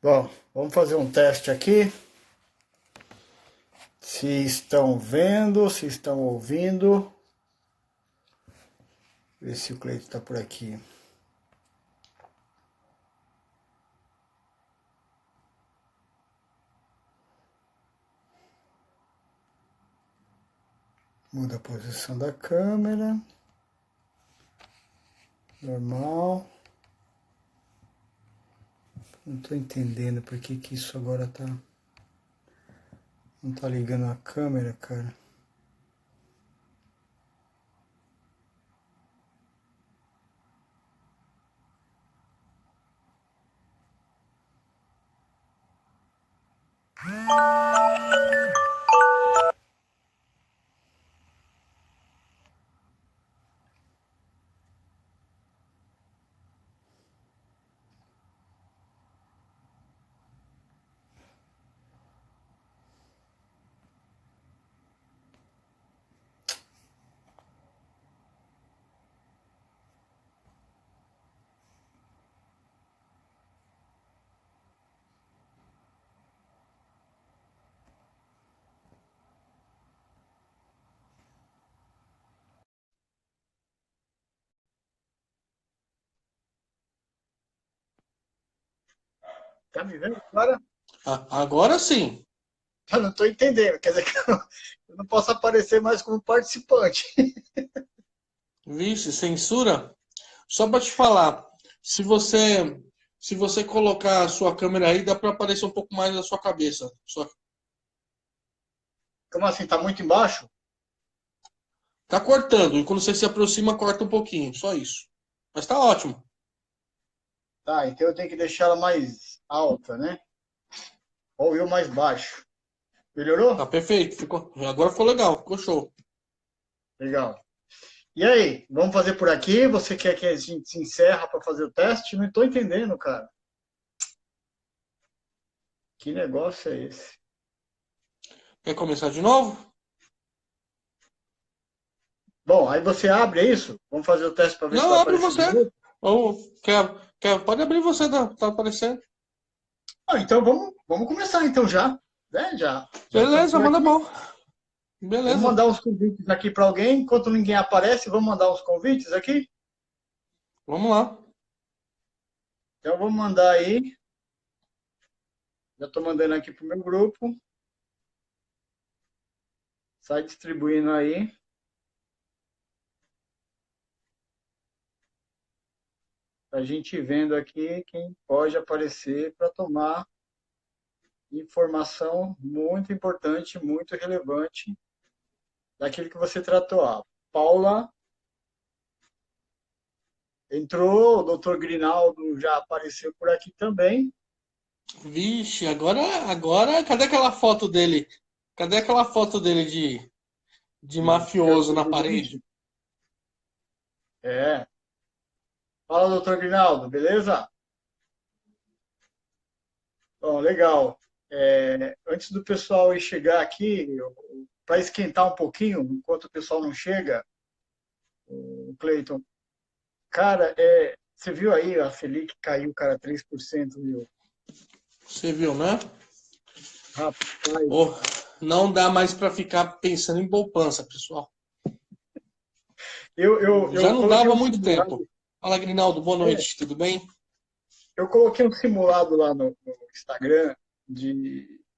Bom, vamos fazer um teste aqui. Se estão vendo, se estão ouvindo. Ver se o Cleiton está por aqui. Muda a posição da câmera. Normal. Não estou entendendo por que isso agora tá. Não tá ligando a câmera, cara. Tá me vendo agora? Agora sim. Eu não estou entendendo. Quer dizer que eu não posso aparecer mais como participante. Vixe, censura. Só para te falar, se você se você colocar a sua câmera aí, dá para aparecer um pouco mais da sua cabeça. Como assim? Tá muito embaixo? Tá cortando, e quando você se aproxima, corta um pouquinho, só isso. Mas tá ótimo. Tá, então eu tenho que deixar ela mais alta, né? Ou eu mais baixo. Tá Melhorou? perfeito. Agora ficou legal, ficou show. Legal. E aí, vamos fazer por aqui? Você quer que a gente se encerra para fazer o teste? Não estou entendendo, cara. Que negócio é esse? Quer começar de novo? Bom, aí você abre, é isso? Vamos fazer o teste para ver se Não, vai abre aparecer você. de novo? Ou pode abrir você, tá aparecendo. Ah, então vamos começar então já. Né? Já estamos Beleza, por manda aqui. bom. Vamos Beleza. mandar uns convites aqui para alguém. Enquanto ninguém aparece, vamos mandar uns convites aqui? Vamos lá. Então vamos mandar aí. Já estou mandando aqui para o meu grupo. Sai distribuindo aí. A gente vendo aqui quem pode aparecer para tomar informação muito importante, muito relevante daquilo que você tratou. A Paula entrou, o doutor Grinaldo já apareceu por aqui também. Vixe, agora, cadê aquela foto dele? Cadê aquela foto dele de Que é o mafioso na parede? presidente. É. Fala, doutor Grinaldo, beleza? Bom, legal. Antes do pessoal ir chegar aqui, para esquentar um pouquinho, enquanto o pessoal não chega, o Cleiton, cara, você viu aí a Selic caiu, cara, 3%, viu? Você viu, né? Rapaz, Oh, não dá mais para ficar pensando em poupança, pessoal. eu Já não coloquei dava um há muito tempo. simulado, Fala, Grinaldo, boa é, noite, tudo bem? eu coloquei um simulado lá no Instagram de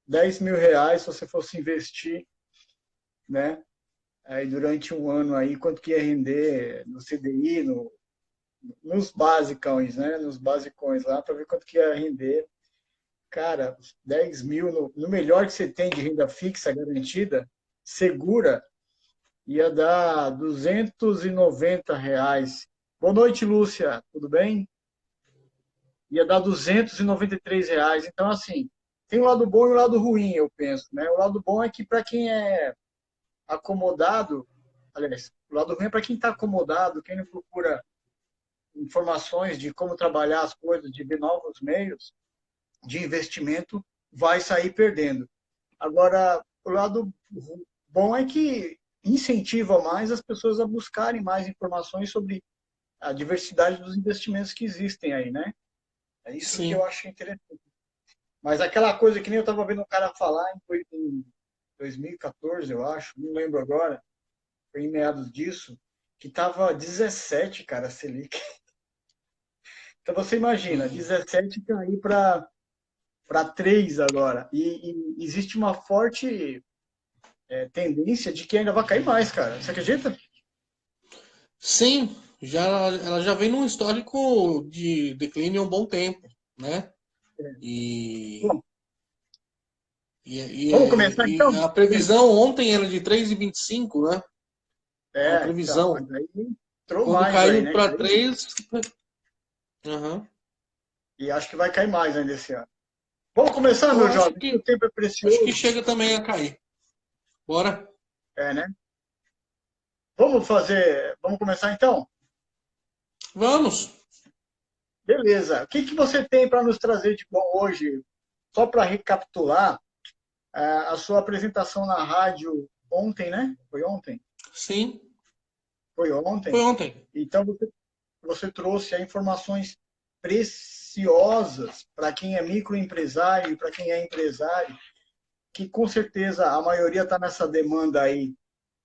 R$ 10.000 se você fosse investir, né? Aí durante um ano aí, quanto que ia render no CDI, nos basicões, né? Nos basicões lá, para ver quanto que ia render. Cara, 10 mil no melhor que você tem de renda fixa garantida, segura, ia dar R$ 290. Boa noite, Lúcia, tudo bem? Ia dar R$ 293. Então, assim, tem um lado bom e um lado ruim, eu penso, né? O lado bom é que para quem é acomodado, aliás, o lado ruim é para quem está acomodado, quem não procura informações de como trabalhar as coisas, de ver novos meios de investimento, vai sair perdendo. Agora, o lado bom é que incentiva mais as pessoas a buscarem mais informações sobre a diversidade dos investimentos que existem aí, né? É isso que eu Sim. acho interessante. Mas aquela coisa que nem eu estava vendo um cara falar em 2014, eu acho, não lembro agora, foi em meados disso, que tava 17, cara, a Selic. Então você imagina, Uhum. 17 cair para 3 agora. E existe uma forte tendência de que ainda vai cair mais, cara. Você acredita? Sim, ela já vem num histórico de declínio há um bom tempo, né? E, Bom, vamos começar e então? a previsão ontem era de 3,25, né? A Então, mas previsão. aí entrou Quando mais aí, caiu né? para Caiu. 3, aham. E acho que vai cair mais ainda esse ano. Vamos começar, Eu meu jovem? O tempo é acho que precioso. chega também a cair. Bora? É, né? Vamos começar então? Vamos. Beleza. O que que você tem para nos trazer de bom hoje? Só para recapitular, a sua apresentação na rádio ontem, né? Foi ontem? Sim, Foi foi ontem. ontem. Então você trouxe aí informações preciosas para quem é microempresário e para quem é empresário, que com certeza a maioria está nessa demanda aí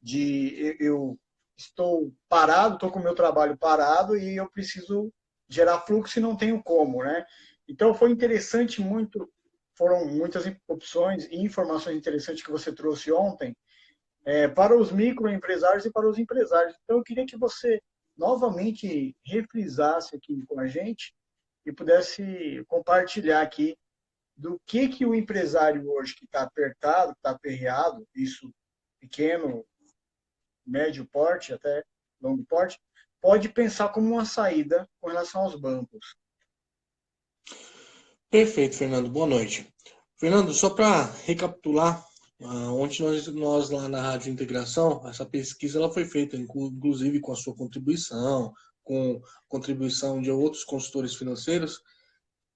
de eu estou parado, estou com o meu trabalho parado e eu preciso gerar fluxo e não tenho como, né? Então foi interessante muito, foram muitas opções e informações interessantes que você trouxe ontem para os microempresários e para os empresários. Então eu queria que você novamente refrisasse aqui com a gente e pudesse compartilhar aqui do que o empresário hoje que está apertado, está aperreado, isso pequeno, médio porte, até longo porte, pode pensar como uma saída com relação aos bancos. Perfeito, Fernando. Boa noite. Fernando, só para recapitular, ontem nós lá na Rádio Integração, essa pesquisa ela foi feita, inclusive com a sua contribuição, com contribuição de outros consultores financeiros,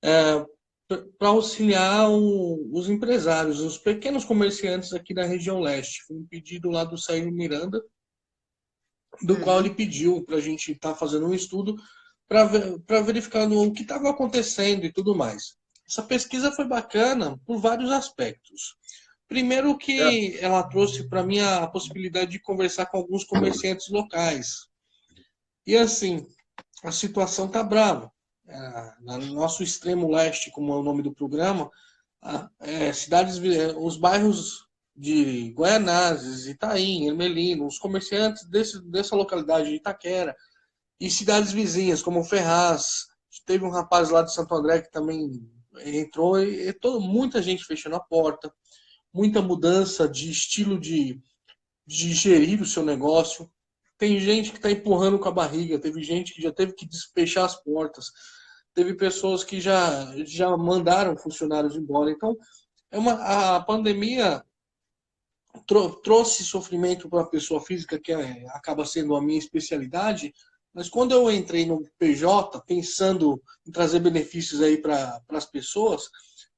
para auxiliar os empresários, os pequenos comerciantes aqui da região leste. Foi um pedido lá do Sérgio Miranda, do qual ele Uhum. pediu para a gente estar fazendo um estudo para verificar o que estava acontecendo e tudo mais. Essa pesquisa foi bacana por vários aspectos. Primeiro É. que ela trouxe para mim a possibilidade de conversar com alguns comerciantes locais. E assim, a situação tá brava. No nosso extremo leste, como é o nome do programa, os bairros de Guaianazes, Itaim, Ermelino, os comerciantes dessa localidade de Itaquera e cidades vizinhas, como Ferraz, teve um rapaz lá de Santo André que também entrou muita gente fechando a porta, muita mudança de estilo de gerir o seu negócio. Tem gente que está empurrando com a barriga, teve gente que já teve que fechar as portas, teve pessoas que já mandaram funcionários embora. Então, a pandemia trouxe sofrimento para a pessoa física, que acaba sendo a minha especialidade, mas quando eu entrei no PJ, pensando em trazer benefícios aí para as pessoas,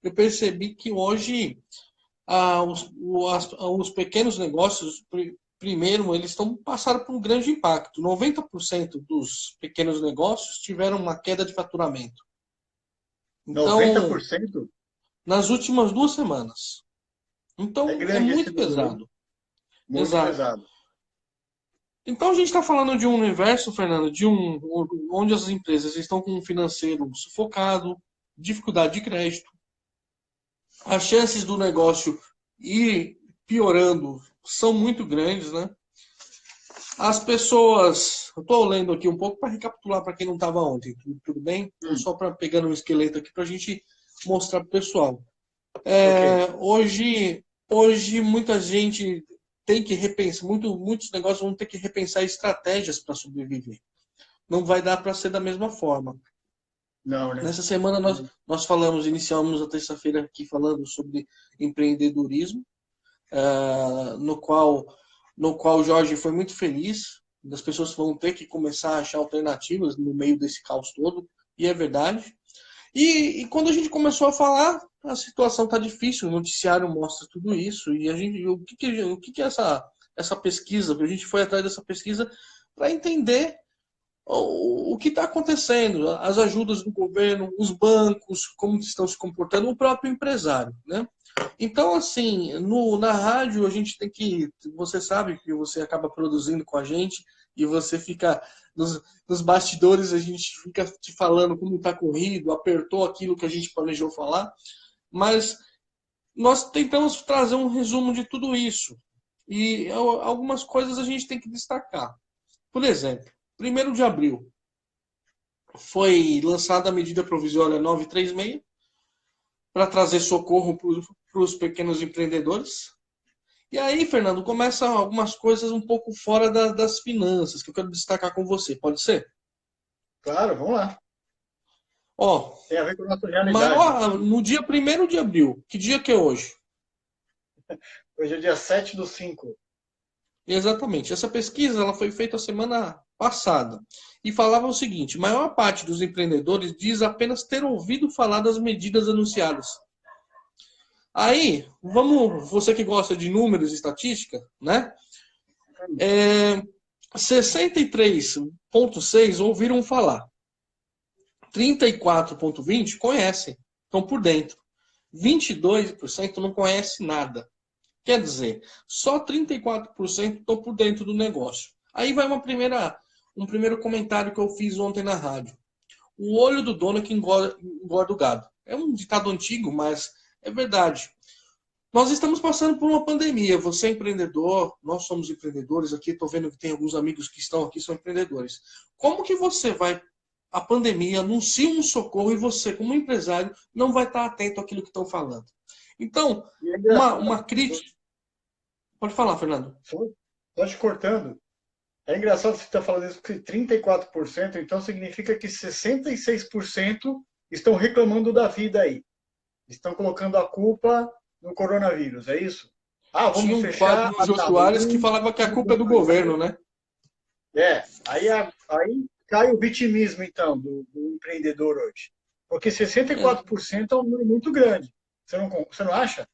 eu percebi que hoje os pequenos negócios, primeiro, eles estão passaram por um grande impacto. 90% dos pequenos negócios tiveram uma queda de faturamento. Então, 90% nas últimas 2 semanas. é Então, é grande esse muito número, hein? pesado. Muito Exato. pesado. Então, a gente está falando de um universo, Fernando, onde as empresas estão com um financeiro sufocado, dificuldade de crédito, as chances do negócio ir piorando são muito grandes, né? As pessoas. Eu estou lendo aqui um pouco para recapitular para quem não estava ontem, tudo bem? Então, Hum, só para pegando um esqueleto aqui para a gente mostrar para o pessoal. ok. Hoje, muita gente tem que repensar, muitos negócios vão ter que repensar estratégias para sobreviver. Não vai dar para ser da mesma forma. Não, né? Nessa semana nós iniciamos a terça-feira aqui falando sobre empreendedorismo, no qual o Jorge foi muito feliz. As pessoas vão ter que começar a achar alternativas no meio desse caos todo, e é verdade. E quando a gente começou a falar, a situação está difícil, o noticiário mostra tudo isso, e o que é essa pesquisa? A gente foi atrás dessa pesquisa para entender o que está acontecendo, as ajudas do governo, os bancos, como estão se comportando, o próprio empresário, né? Então, assim, na rádio a gente tem que, você sabe que você acaba produzindo com a gente e você fica nos bastidores, a gente fica te falando como está corrido, apertou aquilo que a gente planejou falar, mas nós tentamos trazer um resumo de tudo isso. E algumas coisas a gente tem que destacar. Por exemplo, 1º de abril foi lançada a medida provisória 936 para trazer socorro para os pequenos empreendedores. E aí, Fernando, começam algumas coisas um pouco fora das finanças que eu quero destacar com você. Pode ser? Claro, vamos lá. Ó, Tem a ver com a nossa realidade. no dia 1º de abril, que dia que é hoje? Hoje é dia 7/5. Exatamente. Essa pesquisa ela foi feita a semana passada e falava o seguinte: maior parte dos empreendedores diz apenas ter ouvido falar das medidas anunciadas. Aí, você que gosta de números e estatística, né? 63,6 ouviram falar. 34,20 conhecem, estão por dentro. 22% não conhece nada. Quer dizer, só 34% estão por dentro do negócio. Aí vai um primeiro comentário que eu fiz ontem na rádio. O olho do dono é que engorda o gado. É um ditado antigo, mas é verdade. Nós estamos passando por uma pandemia. Você é empreendedor, nós somos empreendedores aqui. Estou vendo que tem alguns amigos que estão aqui, são empreendedores. Como que você vai... A pandemia anuncia um socorro e você, como empresário, não vai estar atento àquilo que estão falando. Então, uma crítica... Pode falar, Fernando. Só te cortando. É engraçado você estar falando isso, porque 34%, então significa que 66% estão reclamando da vida aí. Estão colocando a culpa no coronavírus, é isso? Ah, vamos Tinha um fechar quadro no a Jô Soares que falava que a culpa é do governo, né? Aí cai o vitimismo, então, do empreendedor hoje. Porque 64% é um número muito grande. Você não acha?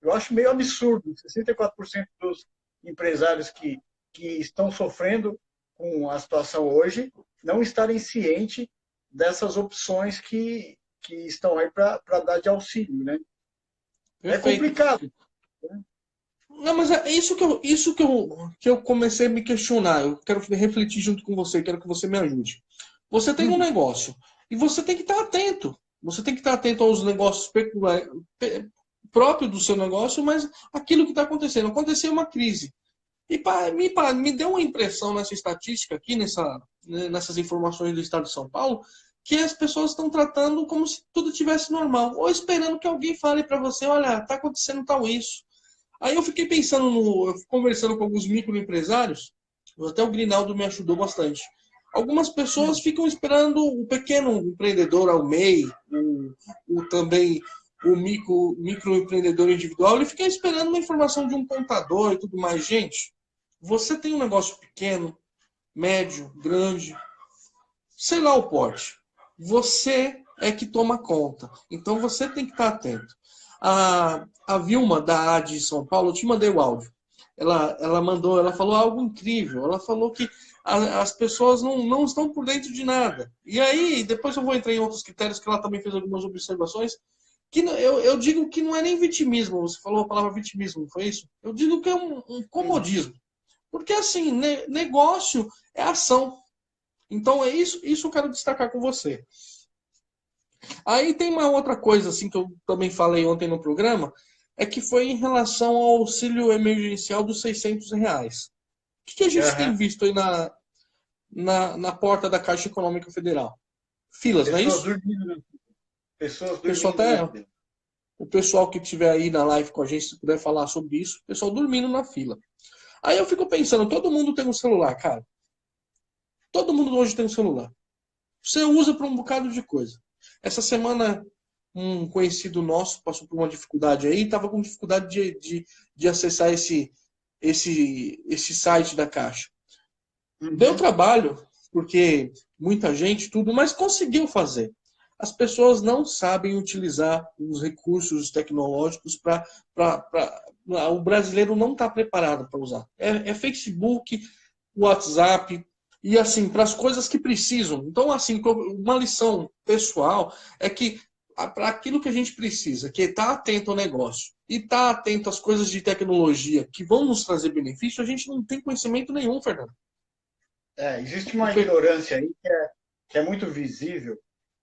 Eu acho meio absurdo. 64% dos empresários que estão sofrendo com a situação hoje não estarem cientes dessas opções que estão aí para dar de auxílio, né? Perfeito. É complicado. Não, mas é isso que eu comecei a me questionar. Eu quero refletir junto com você, quero que você me ajude. Você tem um negócio e você tem que estar atento. Você tem que estar atento aos negócios próprios do seu negócio, mas aquilo que está acontecendo. Aconteceu uma crise. E me deu uma impressão nessa estatística aqui, nessas informações do Estado de São Paulo, que as pessoas estão tratando como se tudo tivesse normal, ou esperando que alguém fale para você, olha, está acontecendo tal isso. Aí eu fiquei pensando eu fui conversando com alguns microempresários, até o Grinaldo me ajudou bastante. Algumas pessoas ficam esperando o pequeno empreendedor ao MEI, também o microempreendedor individual, ele fica esperando uma informação de um contador e tudo mais. Gente, você tem um negócio pequeno, médio, grande, sei lá o porte. Você é que toma conta. Então você tem que estar atento. A Vilma, da AD São Paulo, eu te mandei o áudio. Ela falou algo incrível. Ela falou que as pessoas não estão por dentro de nada. E aí, depois eu vou entrar em outros critérios, que ela também fez algumas observações, que eu digo que não é nem vitimismo. Você falou a palavra vitimismo, não foi isso? Eu digo que é um comodismo. Porque, assim, negócio é ação. Então, é isso eu quero destacar com você. Aí tem uma outra coisa, assim, que eu também falei ontem no programa, é que foi em relação ao auxílio emergencial dos R$ 600. O que a gente tem visto aí na porta da Caixa Econômica Federal? Filas, não é isso? Pessoas dormindo. O pessoal que estiver aí na live com a gente, se puder falar sobre isso, o pessoal dormindo na fila. Aí eu fico pensando, todo mundo tem um celular, cara. Todo mundo hoje tem um celular. Você usa para um bocado de coisa. Essa semana, um conhecido nosso passou por uma dificuldade aí, estava com dificuldade de acessar esse site da Caixa. Deu trabalho, porque muita gente, tudo, mas conseguiu fazer. As pessoas não sabem utilizar os recursos tecnológicos o brasileiro não está preparado para usar. É Facebook, WhatsApp, e assim, para as coisas que precisam. Então, assim, uma lição pessoal é que para aquilo que a gente precisa, que é estar atento ao negócio e estar atento às coisas de tecnologia que vão nos trazer benefício, a gente não tem conhecimento nenhum, Fernando. Existe uma ignorância aí que é muito visível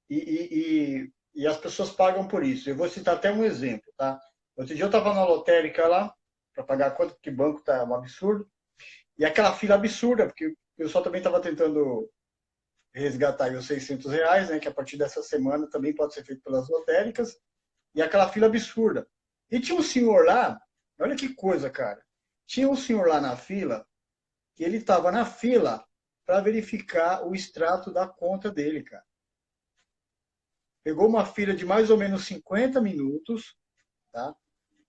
e as pessoas pagam por isso. Eu vou citar até um exemplo, tá? Outro dia eu estava na lotérica lá, para pagar a conta, porque o banco tá um absurdo, e aquela fila absurda, porque o pessoal também estava tentando resgatar aí os R$ 600, né, que a partir dessa semana também pode ser feito pelas lotéricas, e aquela fila absurda. E tinha um senhor lá, olha que coisa, cara. Tinha um senhor lá na fila, que ele estava na fila para verificar o extrato da conta dele, cara. Pegou uma fila de mais ou menos 50 minutos, tá?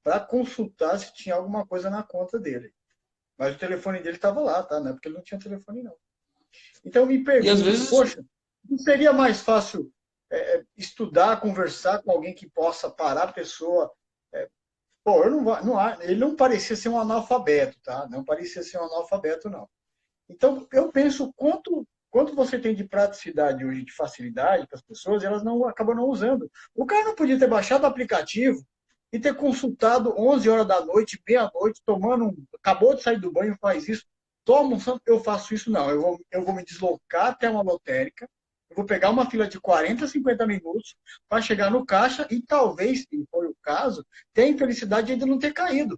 Para consultar se tinha alguma coisa na conta dele. Mas o telefone dele estava lá, tá? Não é porque ele não tinha telefone, não. Então eu me E às pergunto, vezes, poxa, não seria mais fácil estudar, conversar com alguém que possa parar a pessoa? Pô, ele não parecia ser um analfabeto, tá? Não parecia ser um analfabeto, não. Então, eu penso quanto você tem de praticidade hoje, de facilidade para as pessoas, elas não acabam não usando. O cara não podia ter baixado o aplicativo e ter consultado 11 horas da noite, meia-noite, acabou de sair do banho, faz isso, toma um santo, eu faço isso, não. Eu vou me deslocar até uma lotérica, eu vou pegar uma fila de 40, 50 minutos para chegar no caixa e talvez, se for o caso, ter a infelicidade de ainda não ter caído.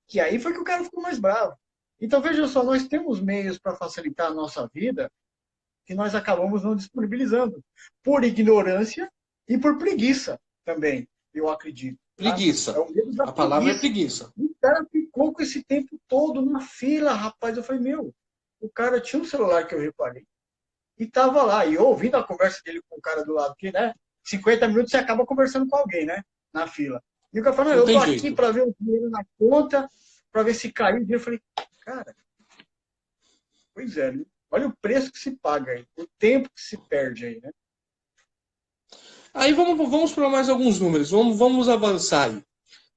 Que aí foi que o cara ficou mais bravo. Então, veja só, nós temos meios para facilitar a nossa vida que nós acabamos não disponibilizando, por ignorância e por preguiça também, eu acredito. Tá? É preguiça. o medo da A palavra é preguiça. preguiça. O cara ficou com esse tempo todo na fila, rapaz. Eu falei, meu, o cara tinha um celular que eu reparei e estava lá. E eu ouvindo a conversa dele com o cara do lado, que, né? 50 minutos você acaba conversando com alguém, né? Na fila. E o cara falou, não, Não eu tô tem aqui jeito. para ver o dinheiro na conta, para ver se caiu o dinheiro. Eu falei, cara, pois é, né? Olha o preço que se paga aí, o tempo que se perde aí, né? Aí vamos para mais alguns números, vamos avançar aí.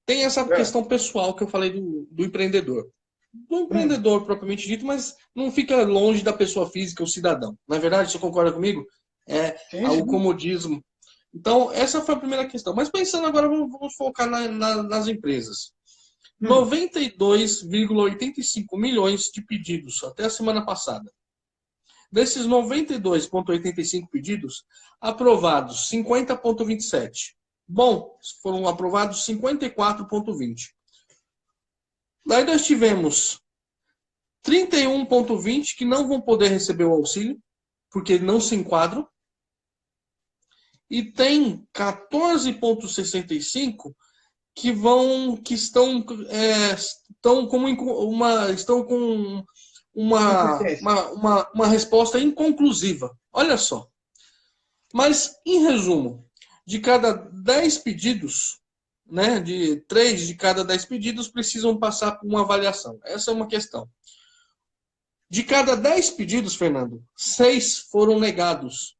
Tem essa É. questão pessoal que eu falei do empreendedor. Do Hum, empreendedor propriamente dito, mas não fica longe da pessoa física, o cidadão. Na verdade, você concorda comigo? É sim, o sim. comodismo. Então, essa foi a primeira questão. Mas pensando agora, vamos focar nas empresas. Hum, 92,85 milhões de pedidos até a semana passada. Desses 92,85 pedidos, aprovados 50,27. Bom, foram aprovados 54,20. Daí nós tivemos 31,20 que não vão poder receber o auxílio, porque não se enquadram. E tem 14,65 estão com competência. uma resposta inconclusiva. Olha só. Mas, em resumo, de cada 10 pedidos, né, de 3 de cada 10 pedidos precisam passar por uma avaliação. Essa é uma questão. De cada 10 pedidos, Fernando, 6 foram negados.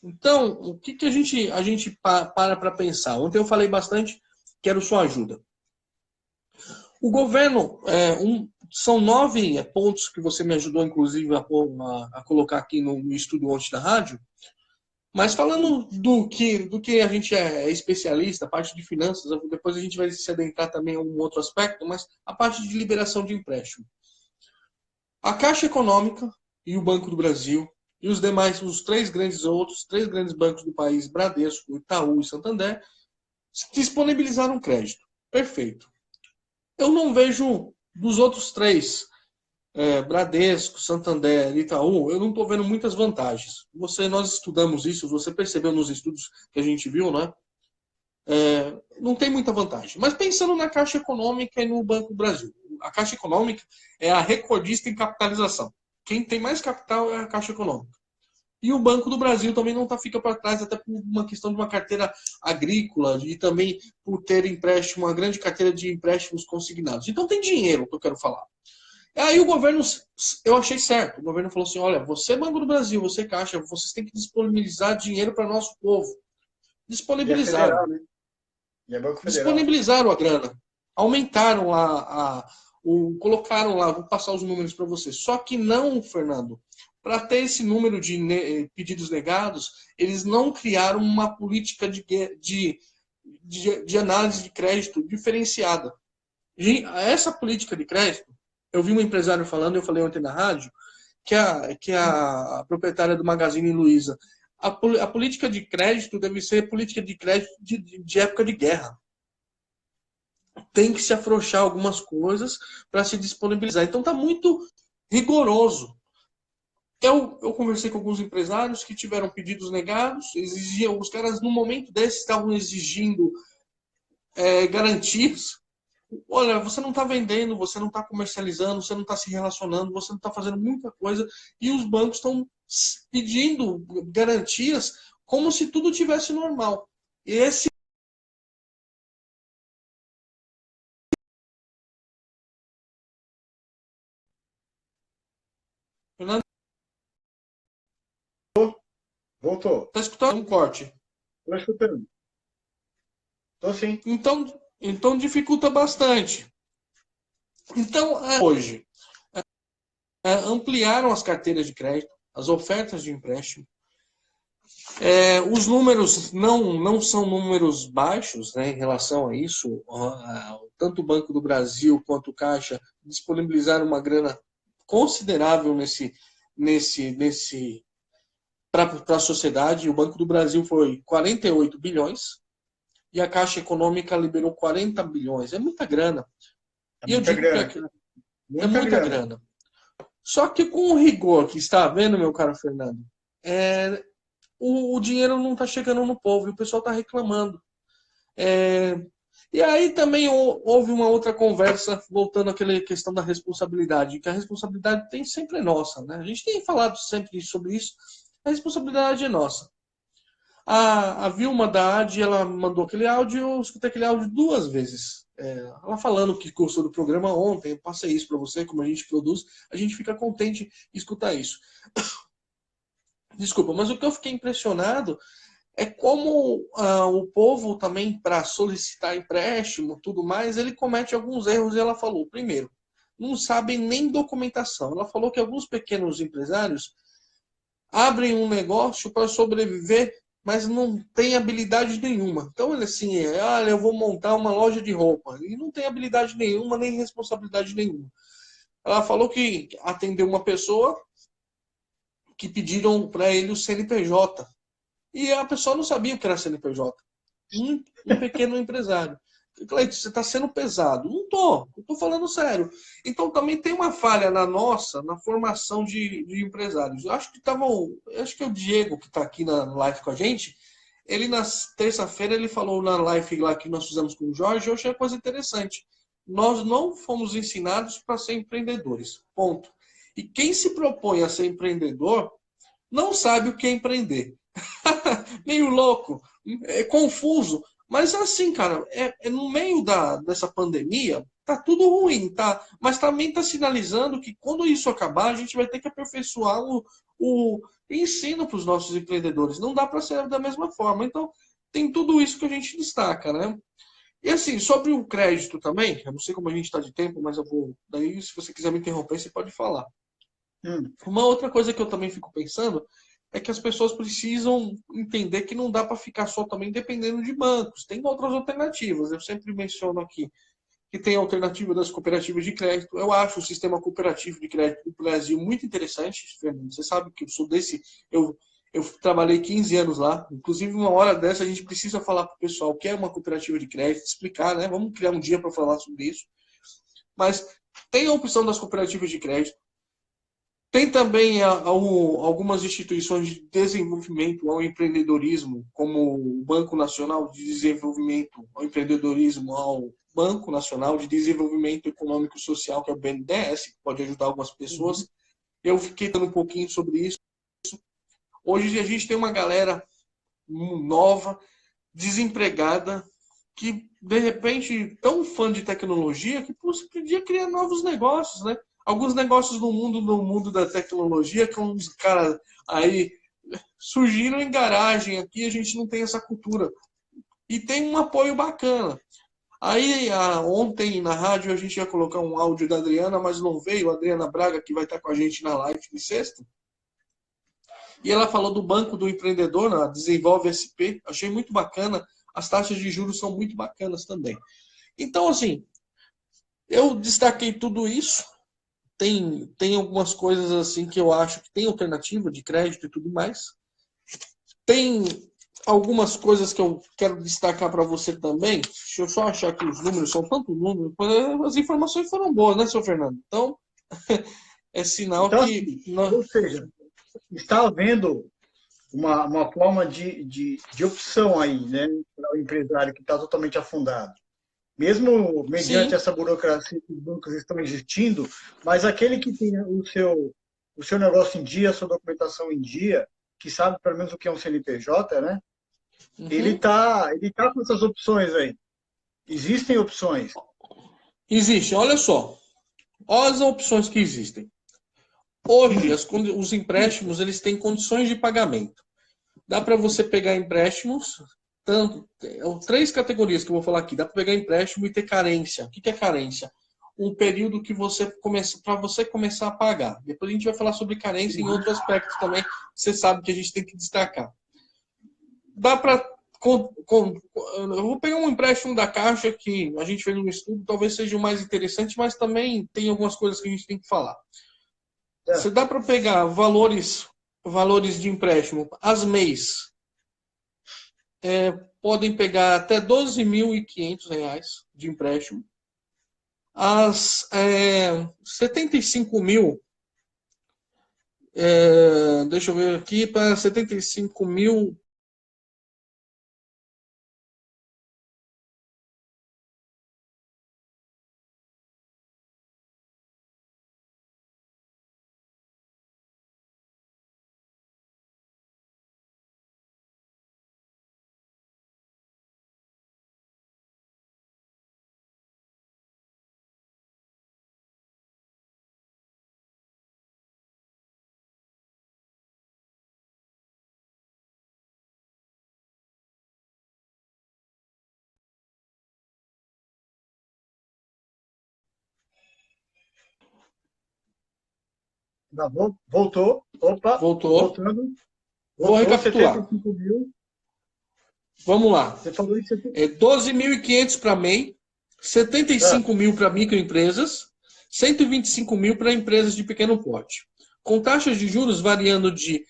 Então, o que a gente para pensar? Ontem eu falei bastante, quero sua ajuda. O governo, são 9 pontos que você me ajudou, inclusive, a colocar aqui no estudo ontem da rádio, mas falando do que a gente é especialista, a parte de finanças, depois a gente vai se adentrar também a um outro aspecto, mas a parte de liberação de empréstimo. A Caixa Econômica e o Banco do Brasil e os três grandes bancos do país, Bradesco, Itaú e Santander, disponibilizaram crédito. Perfeito. Eu não vejo dos outros três, Bradesco, Santander e Itaú, eu não estou vendo muitas vantagens. Nós estudamos isso, você percebeu nos estudos que a gente viu, né? Não tem muita vantagem. Mas pensando na Caixa Econômica e no Banco do Brasil. A Caixa Econômica é a recordista em capitalização. Quem tem mais capital é a Caixa Econômica. E o Banco do Brasil também não fica para trás, até por uma questão de uma carteira agrícola e também por ter empréstimo, uma grande carteira de empréstimos consignados. Então tem dinheiro, que eu quero falar. Aí o governo, eu achei certo, o governo falou assim, olha, você Banco do Brasil, você Caixa, vocês têm que disponibilizar dinheiro para o nosso povo. E é Disponibilizaram. federal, né? E é Banco Federal. Disponibilizaram a grana. Aumentaram Colocaram lá, vou passar os números para você. Só que não, Fernando, para ter esse número de pedidos negados, eles não criaram uma política de análise de crédito diferenciada. E essa política de crédito, eu vi um empresário falando, eu falei ontem na rádio, que a proprietária do Magazine Luiza, a política de crédito deve ser política de crédito de época de guerra. Tem que se afrouxar algumas coisas para se disponibilizar. Então está muito rigoroso. Eu conversei com alguns empresários que tiveram pedidos negados, os caras no momento desse estavam exigindo garantias. Olha, você não está vendendo, você não está comercializando, você não está se relacionando, você não está fazendo muita coisa e os bancos estão pedindo garantias como se tudo tivesse normal. Esse Fernando, Voltou. está escutando um corte. Estou escutando. Estou sim. Então dificulta bastante. Então, hoje, ampliaram as carteiras de crédito, as ofertas de empréstimo. Os números não são números baixos, né, em relação a isso. Tanto o Banco do Brasil quanto o Caixa disponibilizaram uma grana considerável para a sociedade. O Banco do Brasil foi 48 bilhões e a Caixa Econômica liberou 40 bilhões. É muita grana. É muita grana. É muita grana. Só que com o rigor que está havendo, meu caro Fernando, o dinheiro não está chegando no povo e o pessoal está reclamando. E aí também houve uma outra conversa, voltando àquela questão da responsabilidade, que a responsabilidade sempre é nossa, né? A gente tem falado sempre sobre isso, a responsabilidade é nossa. A Vilma da AD, ela mandou aquele áudio, eu escutei aquele áudio 2 vezes. Ela falando que gostou do programa ontem, eu passei isso para você, como a gente produz, a gente fica contente em escutar isso. Desculpa, mas o que eu fiquei impressionado é como o povo também, para solicitar empréstimo tudo mais, ele comete alguns erros. E ela falou, primeiro, não sabem nem documentação. Ela falou que alguns pequenos empresários abrem um negócio para sobreviver, mas não tem habilidade nenhuma. Então, ele assim, eu vou montar uma loja de roupa. E não tem habilidade nenhuma, nem responsabilidade nenhuma. Ela falou que atendeu uma pessoa que pediram para ele o CNPJ. E a pessoa não sabia o que era CNPJ. Um pequeno empresário. Cleiton, você está sendo pesado. Não estou. Estou falando sério. Então também tem uma falha na formação de empresários. Eu acho que é o Diego que está aqui na live com a gente. Ele na terça-feira ele falou na live lá que nós fizemos com o Jorge. Eu achei uma coisa interessante. Nós não fomos ensinados para ser empreendedores. Ponto. E quem se propõe a ser empreendedor não sabe o que é empreender. Meio louco, confuso. Mas assim, cara, no meio dessa pandemia, tá tudo ruim, tá? Mas também tá sinalizando que quando isso acabar, a gente vai ter que aperfeiçoar o ensino para os nossos empreendedores. Não dá para ser da mesma forma. Então, tem tudo isso que a gente destaca, né? E assim, sobre o crédito também, eu não sei como a gente está de tempo, mas eu vou. Daí, se você quiser me interromper, você pode falar. Uma outra coisa que eu também fico pensando é que as pessoas precisam entender que não dá para ficar só também dependendo de bancos. Tem outras alternativas. Eu sempre menciono aqui que tem a alternativa das cooperativas de crédito. Eu acho o sistema cooperativo de crédito do Brasil muito interessante, Fernando. Você sabe que eu sou desse. Eu trabalhei 15 anos lá. Inclusive, uma hora dessa, a gente precisa falar para o pessoal o que é uma cooperativa de crédito, explicar, né? Vamos criar um dia para falar sobre isso. Mas tem a opção das cooperativas de crédito. Tem também algumas instituições de desenvolvimento ao empreendedorismo, como o Banco Nacional de Desenvolvimento ao Empreendedorismo, ao Banco Nacional de Desenvolvimento Econômico e Social, que é o BNDES, que pode ajudar algumas pessoas. Eu fiquei dando um pouquinho sobre isso. Hoje a gente tem uma galera nova, desempregada, que de repente tão fã de tecnologia que podia criar novos negócios, né? Alguns negócios no mundo da tecnologia que uns caras aí surgiram em garagem. Aqui a gente não tem essa cultura. E tem um apoio bacana. Aí, ontem na rádio a gente ia colocar um áudio da Adriana, mas não veio. A Adriana Braga, que vai estar com a gente na live de sexta. E ela falou do Banco do Empreendedor, na Desenvolve SP. Achei muito bacana. As taxas de juros são muito bacanas também. Então, assim, eu destaquei tudo isso. Tem algumas coisas assim que eu acho que tem alternativa de crédito e tudo mais. Tem algumas coisas que eu quero destacar para você também. Deixa eu só achar que os números são tanto número. As informações foram boas, né, seu Fernando? Então, é sinal Então, que. assim, ou seja, está havendo uma forma de opção aí, né, para o empresário que está totalmente afundado. Mesmo mediante Sim, essa burocracia que os bancos estão existindo, mas aquele que tem o seu negócio em dia, a sua documentação em dia, que sabe pelo menos o que é um CNPJ, né? uhum. Ele tá com essas opções aí. Existem opções. Existe. Olha só. Olha as opções que existem. Hoje, os empréstimos eles têm condições de pagamento. Dá para você pegar empréstimos, três categorias que eu vou falar aqui. Dá para pegar empréstimo e ter carência. O que é carência? Um período que você começa para você começar a pagar. Depois a gente vai falar sobre carência em outro aspecto também. Você sabe que a gente tem que destacar. Dá para eu vou pegar um empréstimo da Caixa que a gente fez um estudo, talvez seja o mais interessante, mas também tem algumas coisas que a gente tem que falar. Você É, dá para pegar valores de empréstimo, as MEIs, podem pegar até R$ 12.500 de empréstimo. As 75 mil, deixa eu ver aqui, para 75 mil, voltou. Opa, voltou. voltando. Vou Voltou recapitular. 75 mil. Vamos lá. Você falou isso. 12.500 para MEI, setenta e Ah, cinco mil para microempresas, 125 mil para empresas de pequeno porte. Com taxas de juros variando de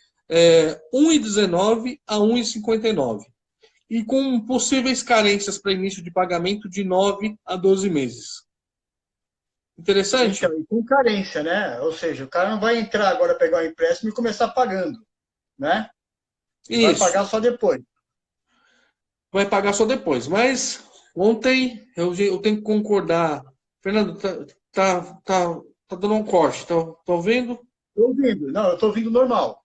1,19 a 1,59. E com possíveis carências para início de pagamento de 9 a 12 meses. então, Interessante? e com carência, né? Ou seja, o cara não vai entrar agora, pegar o empréstimo e começar pagando, né? Ele vai Isso. pagar só depois. Vai pagar só depois. Mas ontem eu tenho que concordar. Fernando, tá dando um corte. Tá ouvindo? Estou ouvindo. Não, eu estou ouvindo normal.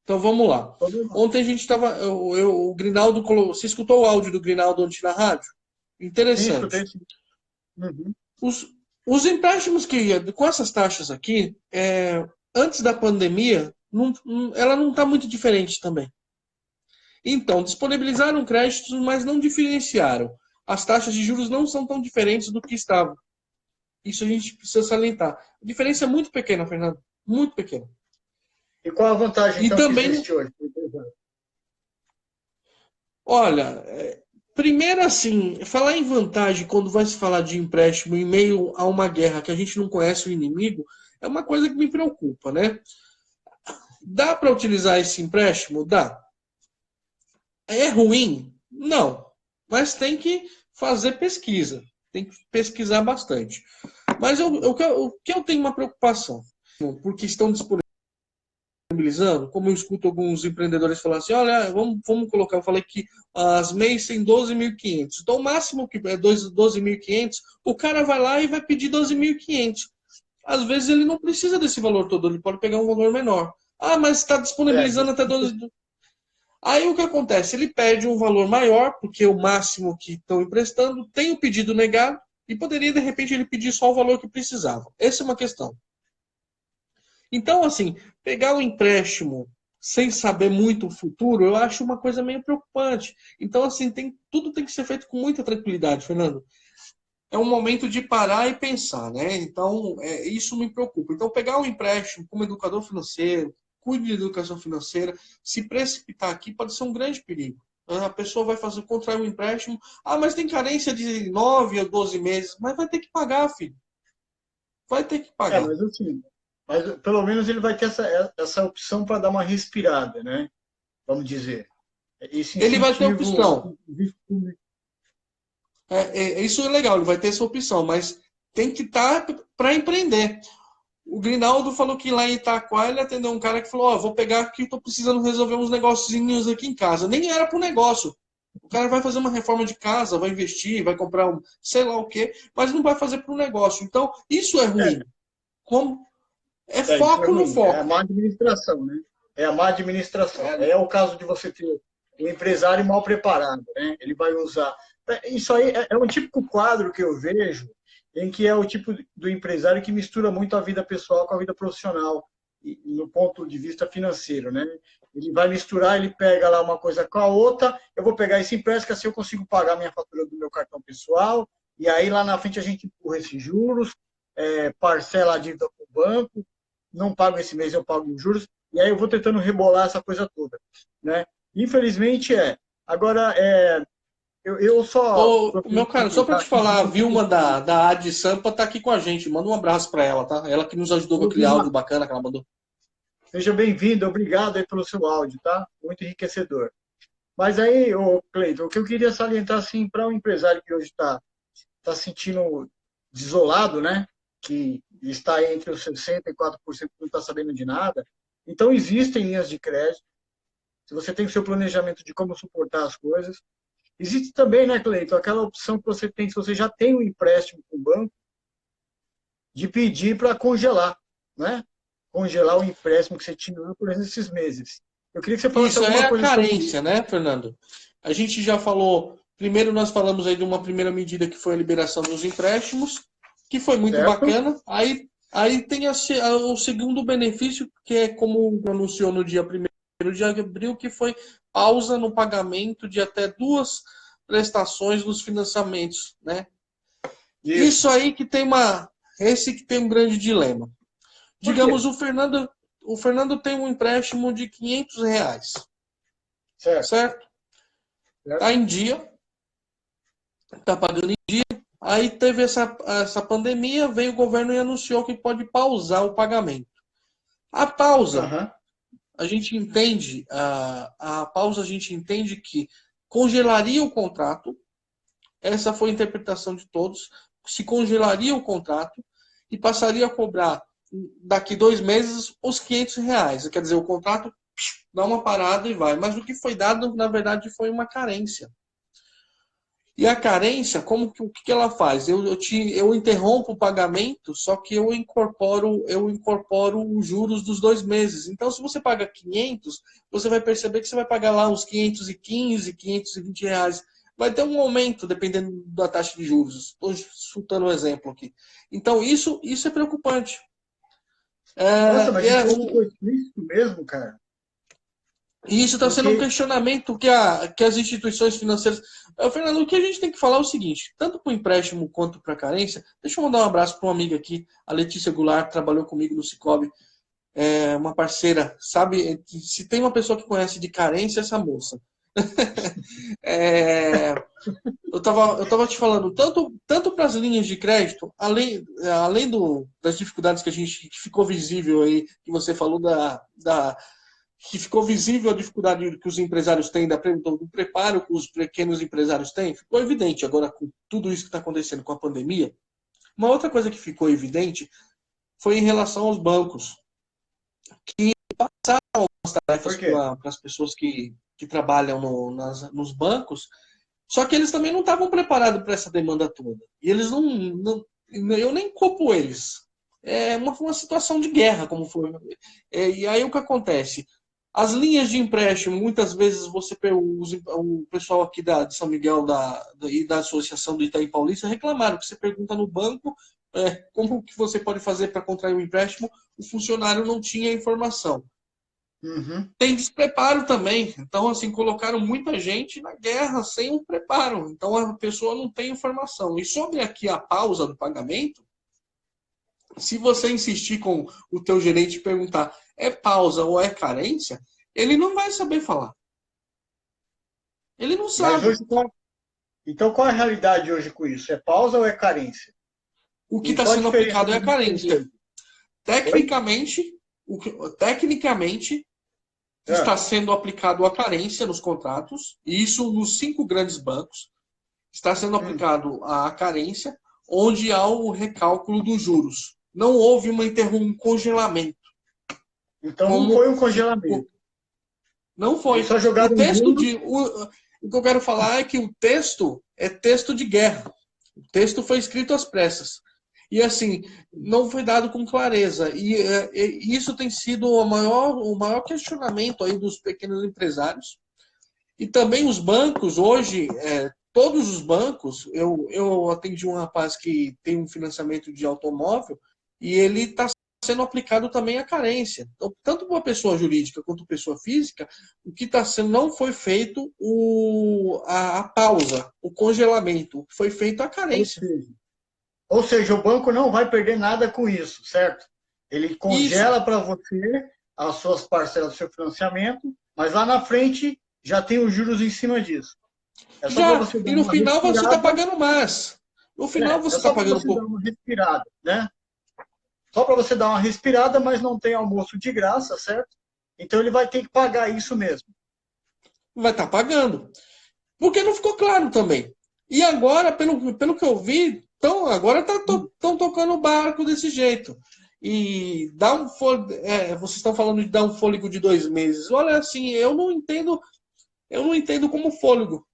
Então vamos lá. Tô normal. Ontem a gente estava. O Grinaldo colocou. Você escutou o áudio do Grinaldo ontem na rádio? Sim, escutei Interessante. sim. Uhum. Os, os empréstimos com essas taxas aqui, antes da pandemia, ela não está muito diferente também. Então, disponibilizaram créditos, mas não diferenciaram. As taxas de juros não são tão diferentes do que estavam. Isso a gente precisa salientar. A diferença é muito pequena, Fernando. Muito pequena. E qual a vantagem, E então, que também, existe hoje? olha, primeiro assim, falar em vantagem quando vai se falar de empréstimo em meio a uma guerra que a gente não conhece o inimigo, é uma coisa que me preocupa, né? Dá para utilizar esse empréstimo? Dá. É ruim? Não. Mas tem que fazer pesquisa. Tem que pesquisar bastante. Mas o que eu tenho uma preocupação? Porque estão disponibilizando, como eu escuto alguns empreendedores falar assim, olha, vamos colocar, eu falei que as MEIs têm 12.500. Então, o máximo que é 12.500, o cara vai lá e vai pedir 12.500. Às vezes ele não precisa desse valor todo, ele pode pegar um valor menor. Ah, mas está É, disponibilizando até 12. Aí o que acontece? Ele pede um valor maior, porque o máximo que estão emprestando tem o pedido negado, e poderia, de repente, ele pedir só o valor que precisava. Essa é uma questão. Então, assim, pegar o empréstimo sem saber muito o futuro, eu acho uma coisa meio preocupante. Então, assim, tudo tem que ser feito com muita tranquilidade, Fernando. É um momento de parar e pensar, né? Então, isso me preocupa. Então, pegar um empréstimo como educador financeiro, cuide de educação financeira, se precipitar aqui pode ser um grande perigo. A pessoa vai contrair um empréstimo, mas tem carência de 9 a 12 meses, mas vai ter que pagar, filho. Vai ter que pagar. Mas assim, pelo menos ele vai ter essa opção para dar uma respirada, né? Vamos dizer. Esse Ele vai ter incentivo. opção. Isso é legal, ele vai ter essa opção, mas tem que estar para empreender. O Grinaldo falou que lá em Itaquá ele atendeu um cara que falou: vou pegar aqui, estou precisando resolver uns negocinhos aqui em casa. Nem era para o negócio. O cara vai fazer uma reforma de casa, vai investir, vai comprar um sei lá o quê, mas não vai fazer para o negócio. Então, isso é ruim. Como? Isso é Foco no ruim. É a foco. má administração, né? É a má administração. É o caso de você ter um empresário mal preparado, né? Ele vai usar. Isso aí é um típico quadro que eu vejo em que é o tipo do empresário que mistura muito a vida pessoal com a vida profissional, no ponto de vista financeiro, né? Ele vai misturar, ele pega lá uma coisa com a outra, eu vou pegar esse empréstimo, que assim eu consigo pagar minha fatura do meu cartão pessoal, e aí lá na frente a gente empurra esses juros, parcela a dívida com o banco, não pago esse mês, eu pago os juros, e aí eu vou tentando rebolar essa coisa toda, né? Infelizmente Agora, eu só Ô, meu cara, só para te falar, a Vilma da Ad Sampa tá aqui com a gente. Manda um abraço para ela, tá? Ela que nos ajudou com aquele áudio bacana que ela mandou. Seja bem-vindo, obrigado aí pelo seu áudio, tá? Muito enriquecedor. Mas aí, Cleiton, o que eu queria salientar, assim, para um empresário que hoje está se sentindo desolado, né? Que está aí entre os 64% que não está sabendo de nada. Então, existem linhas de crédito. Se você tem o seu planejamento de como suportar as coisas. Existe também, né, Cleiton, aquela opção que você tem, se você já tem um empréstimo com o banco, de pedir para congelar, né? Congelar o empréstimo que você tinha por esses meses. Eu queria que você falasse Isso é alguma a coisa sobre isso. carência, né, Fernando? A gente já falou. Primeiro, nós falamos aí de uma primeira medida que foi a liberação dos empréstimos, que foi muito Certo? bacana. Aí tem o segundo benefício, que é como anunciou no dia 1º de abril, que foi pausa no pagamento de até 2 prestações dos financiamentos, né? Isso. Isso aí que tem esse que tem um grande dilema. Por quê? Digamos, o Fernando tem um empréstimo de R$ 500, Certo. certo? Tá Certo? em dia, tá pagando em dia. Aí teve essa pandemia, veio o governo e anunciou que pode pausar o pagamento. A pausa, Aham. a gente entende, a pausa a gente entende que congelaria o contrato, essa foi a interpretação de todos, se congelaria o contrato e passaria a cobrar daqui 2 meses os R$ 500. Quer dizer, o contrato dá uma parada e vai. Mas o que foi dado, na verdade, foi uma carência. E a carência, o que ela faz? Eu interrompo o pagamento, só que eu incorporo os juros dos 2 meses. Então, se você paga 500, você vai perceber que você vai pagar lá uns 515, R$ 520. Vai ter um aumento dependendo da taxa de juros. Estou chutando um exemplo aqui. Então, isso é preocupante. Nossa, mas É, então ficou explícito mesmo, cara. E isso está sendo um Porque, questionamento que as instituições financeiras. Fernando, o que a gente tem que falar é o seguinte: tanto para o empréstimo quanto para a carência. Deixa eu mandar um abraço para uma amiga aqui, a Letícia Goulart, que trabalhou comigo no Cicobi, uma parceira. Sabe, se tem uma pessoa que conhece de carência, é essa moça. É, eu tava te falando, tanto para as linhas de crédito, além das dificuldades que ficou visível aí, que você falou que ficou visível a dificuldade que os empresários têm, do preparo que os pequenos empresários têm, ficou evidente agora com tudo isso que está acontecendo com a pandemia. Uma outra coisa que ficou evidente foi em relação aos bancos, que passaram as por tarefas quê? para as pessoas que trabalham nos bancos, só que eles também não estavam preparados para essa demanda toda. E eles eu nem culpo eles. É uma situação de guerra, como foi. E aí o que acontece? As linhas de empréstimo, muitas vezes o pessoal aqui de São Miguel e da Associação do Itaim Paulista reclamaram que você pergunta no banco como que você pode fazer para contrair um empréstimo, o funcionário não tinha informação. Uhum. Tem despreparo também. Então, assim, colocaram muita gente na guerra sem um preparo. Então, a pessoa não tem informação. E sobre aqui a pausa do pagamento, se você insistir com o teu gerente e perguntar é pausa ou é carência, ele não vai saber falar. Ele não Mas sabe. hoje, então qual é a realidade hoje com isso? É pausa ou é carência? O que E está qual a sendo diferença aplicado é a dos carência. conceitos? Oi? Tecnicamente, tecnicamente está Ah, sendo aplicado a carência nos contratos, e isso nos 5 grandes bancos. Está sendo hum. aplicado a carência, onde há o recálculo dos juros. Não houve um congelamento, Então não como foi um congelamento. não Eles foi. só O jogaram texto juros. de. O que eu quero falar é que o texto é texto de guerra. O texto foi escrito às pressas. E assim, não foi dado com clareza. E isso tem sido o maior questionamento aí dos pequenos empresários. E também os bancos, hoje, todos os bancos, eu atendi um rapaz que tem um financiamento de automóvel e ele está sendo aplicado também a carência. Então, tanto para pessoa jurídica quanto pessoa física, o que está sendo, não foi feito a pausa, o congelamento, foi feito a Ou carência. seja, ou seja, o banco não vai perder nada com isso, certo? Ele Isso. congela para você as suas parcelas do seu financiamento, mas lá na frente já tem os juros em cima disso. É só para Já, você dar e no uma final você está respirada, pagando mais. No final você é está só para pagando um você dar pouco. uma respirada, né? Só para você dar uma respirada, mas não tem almoço de graça, certo? Então ele vai ter que pagar isso mesmo. Vai estar pagando. Porque não ficou claro também. E agora, pelo que eu vi, agora estão tocando o barco desse jeito. E dá um fôlego, vocês estão falando de dar um fôlego de 2 meses. Olha, assim, eu não entendo como fôlego.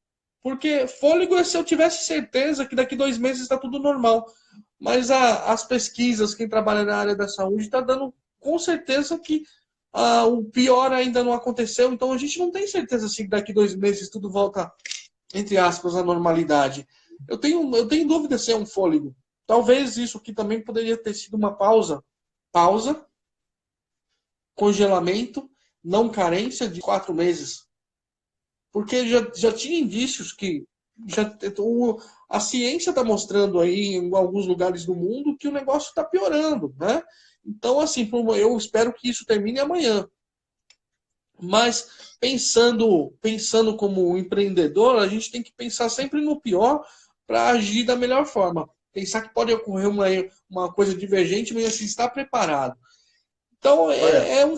Porque fôlego é se eu tivesse certeza que daqui 2 meses está tudo normal. Mas as pesquisas, quem trabalha na área da saúde, está dando com certeza que o pior ainda não aconteceu. Então a gente não tem certeza se daqui 2 meses tudo volta, entre aspas, à normalidade. Eu tenho dúvida se é um fôlego. Talvez isso aqui também poderia ter sido uma pausa, congelamento, não carência de 4 meses. Porque já tinha indícios que já, a ciência está mostrando aí em alguns lugares do mundo que o negócio está piorando, né? Então, assim, eu espero que isso termine amanhã. Mas pensando como empreendedor, a gente tem que pensar sempre no pior para agir da melhor forma. Pensar que pode ocorrer uma coisa divergente, mas assim, estar preparado. Então, Olha, é um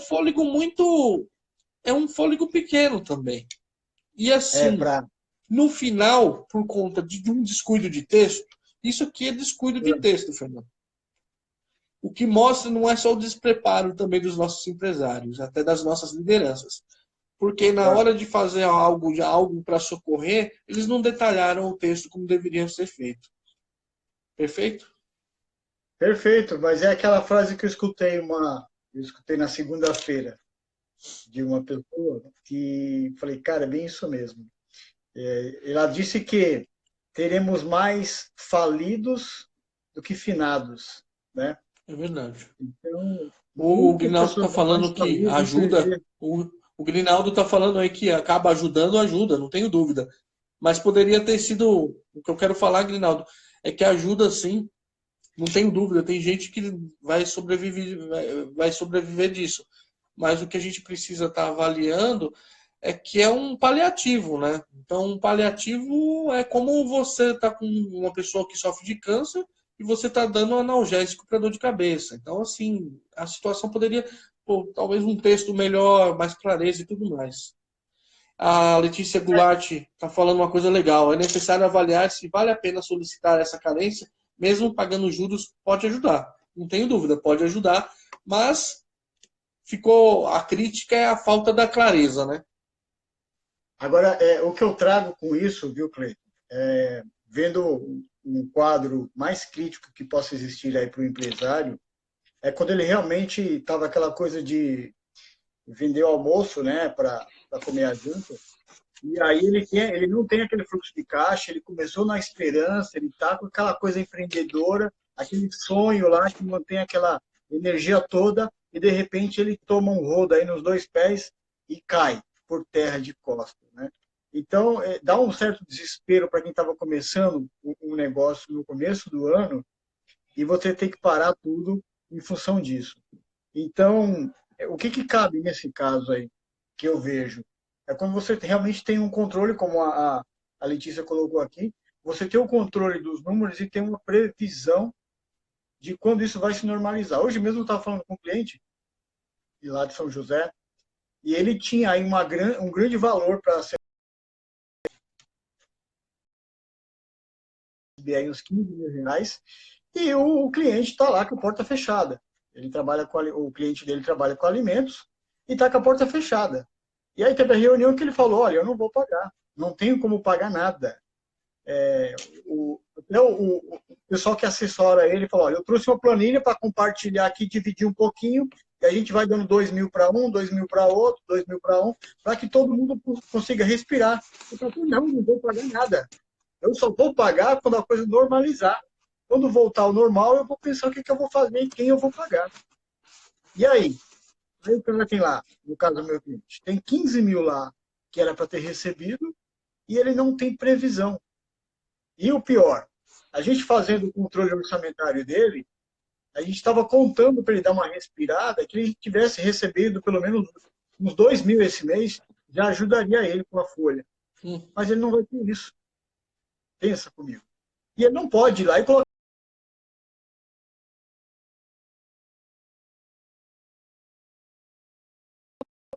fôlego pequeno também. E é assim, para. no final, por conta de um descuido de texto, isso aqui é descuido de texto, Fernando. O que mostra não é só o despreparo também dos nossos empresários, até das nossas lideranças. Porque na hora de fazer algo para socorrer, eles não detalharam o texto como deveria ser feito. Perfeito? Perfeito, mas é aquela frase que eu escutei na segunda-feira de uma pessoa que falei, cara, é bem isso mesmo. Ela disse que teremos mais falidos do que finados, né? É verdade. Então, O muitas Grinaldo está pessoas vão mais falando que falidas e ajuda. perder. O Grinaldo está falando aí que acaba ajudando, ajuda, não tenho dúvida. Mas poderia ter sido. O que eu quero falar, Grinaldo, é que ajuda sim, não tenho dúvida. Tem gente que vai sobreviver disso. Mas o que a gente precisa estar avaliando é que é um paliativo, né? Então, um paliativo é como você está com uma pessoa que sofre de câncer e você está dando um analgésico para dor de cabeça. Então, assim, a situação poderia, pô, talvez um texto melhor, mais clareza e tudo mais. A Letícia Goulart está falando uma coisa legal. É necessário avaliar se vale a pena solicitar essa carência, mesmo pagando juros, pode ajudar. Não tenho dúvida, pode ajudar, mas a crítica é a falta da clareza, né? Agora, o que eu trago com isso, viu, Cleiton? Vendo um quadro mais crítico que possa existir aí para o empresário, é quando ele realmente estava aquela coisa de vender o almoço, né, para comer a janta. E aí ele não tem aquele fluxo de caixa, ele começou na esperança, ele está com aquela coisa empreendedora, aquele sonho lá que mantém energia toda, e de repente ele toma um rodo aí nos dois pés e cai por terra de costas, né? Então, dá um certo desespero para quem estava começando um negócio no começo do ano, e você tem que parar tudo em função disso. Então, o que cabe nesse caso aí, que eu vejo? É quando você realmente tem um controle, como a Letícia colocou aqui, você tem o controle dos números e tem uma previsão de quando isso vai se normalizar. Hoje mesmo eu estava falando com um cliente, de lá de São José, e ele tinha aí um grande valor para receber aí uns 15 mil reais, e o cliente está lá com a porta fechada. Ele trabalha o cliente dele trabalha com alimentos e está com a porta fechada. E aí teve a reunião que ele falou, olha, eu não vou pagar, não tenho como pagar nada. O pessoal que assessora ele falou, olha, eu trouxe uma planilha para compartilhar aqui, dividir um pouquinho, e a gente vai dando 2 mil para um, 2 mil para outro, 2 mil para um, para que todo mundo consiga respirar. Eu falei, não vou pagar nada. Eu só vou pagar quando a coisa normalizar. Quando voltar ao normal, eu vou pensar o que eu vou fazer e quem eu vou pagar. E aí? Aí o cara tem lá, no caso do meu cliente, tem 15 mil lá que era para ter recebido e ele não tem previsão. E o pior, a gente fazendo o controle orçamentário dele, a gente estava contando para ele dar uma respirada, que ele tivesse recebido pelo menos uns 2 mil esse mês, já ajudaria ele com a folha. Mas ele não vai ter isso. Pensa comigo. E ele não pode ir lá e colocar.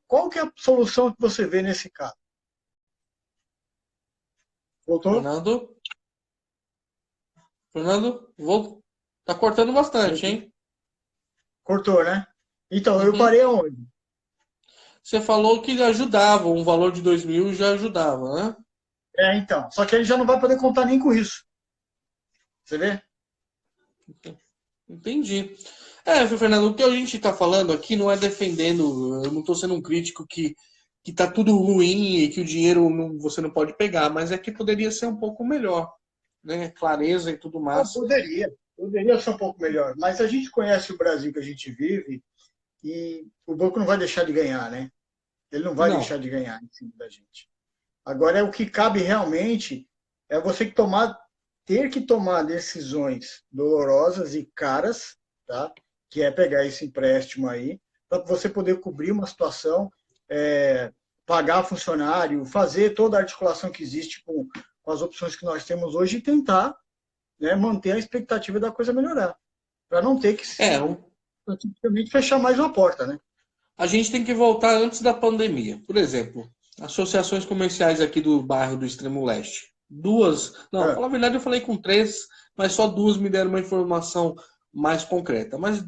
Qual que é a solução que você vê nesse caso? Voltou? Fernando? Fernando? Tá cortando bastante, hein? Cortou, né? Então, eu parei aonde? Você falou que ajudava, um valor de 2 mil já ajudava, né? Então. Só que ele já não vai poder contar nem com isso. Você vê? Entendi. Fernando, o que a gente está falando aqui não é defendendo, eu não estou sendo um crítico que tá tudo ruim e que o dinheiro você não pode pegar, mas é que poderia ser um pouco melhor, né? Clareza e tudo Não, mais. poderia ser um pouco melhor. Mas a gente conhece o Brasil que a gente vive e o banco não vai deixar de ganhar, né? Ele não vai Não. deixar de ganhar em cima da gente. Agora, o que cabe realmente é você ter que tomar decisões dolorosas e caras, tá? Que é pegar esse empréstimo aí, para você poder cobrir uma situação, pagar funcionário, fazer toda a articulação que existe com as opções que nós temos hoje e tentar, né, manter a expectativa da coisa melhorar, para não ter que simplesmente fechar mais uma porta, né? A gente tem que voltar antes da pandemia. Por exemplo, associações comerciais aqui do bairro do Extremo Leste. Duas, não, falar a verdade, eu falei com 3, mas só 2 me deram uma informação mais concreta. Mas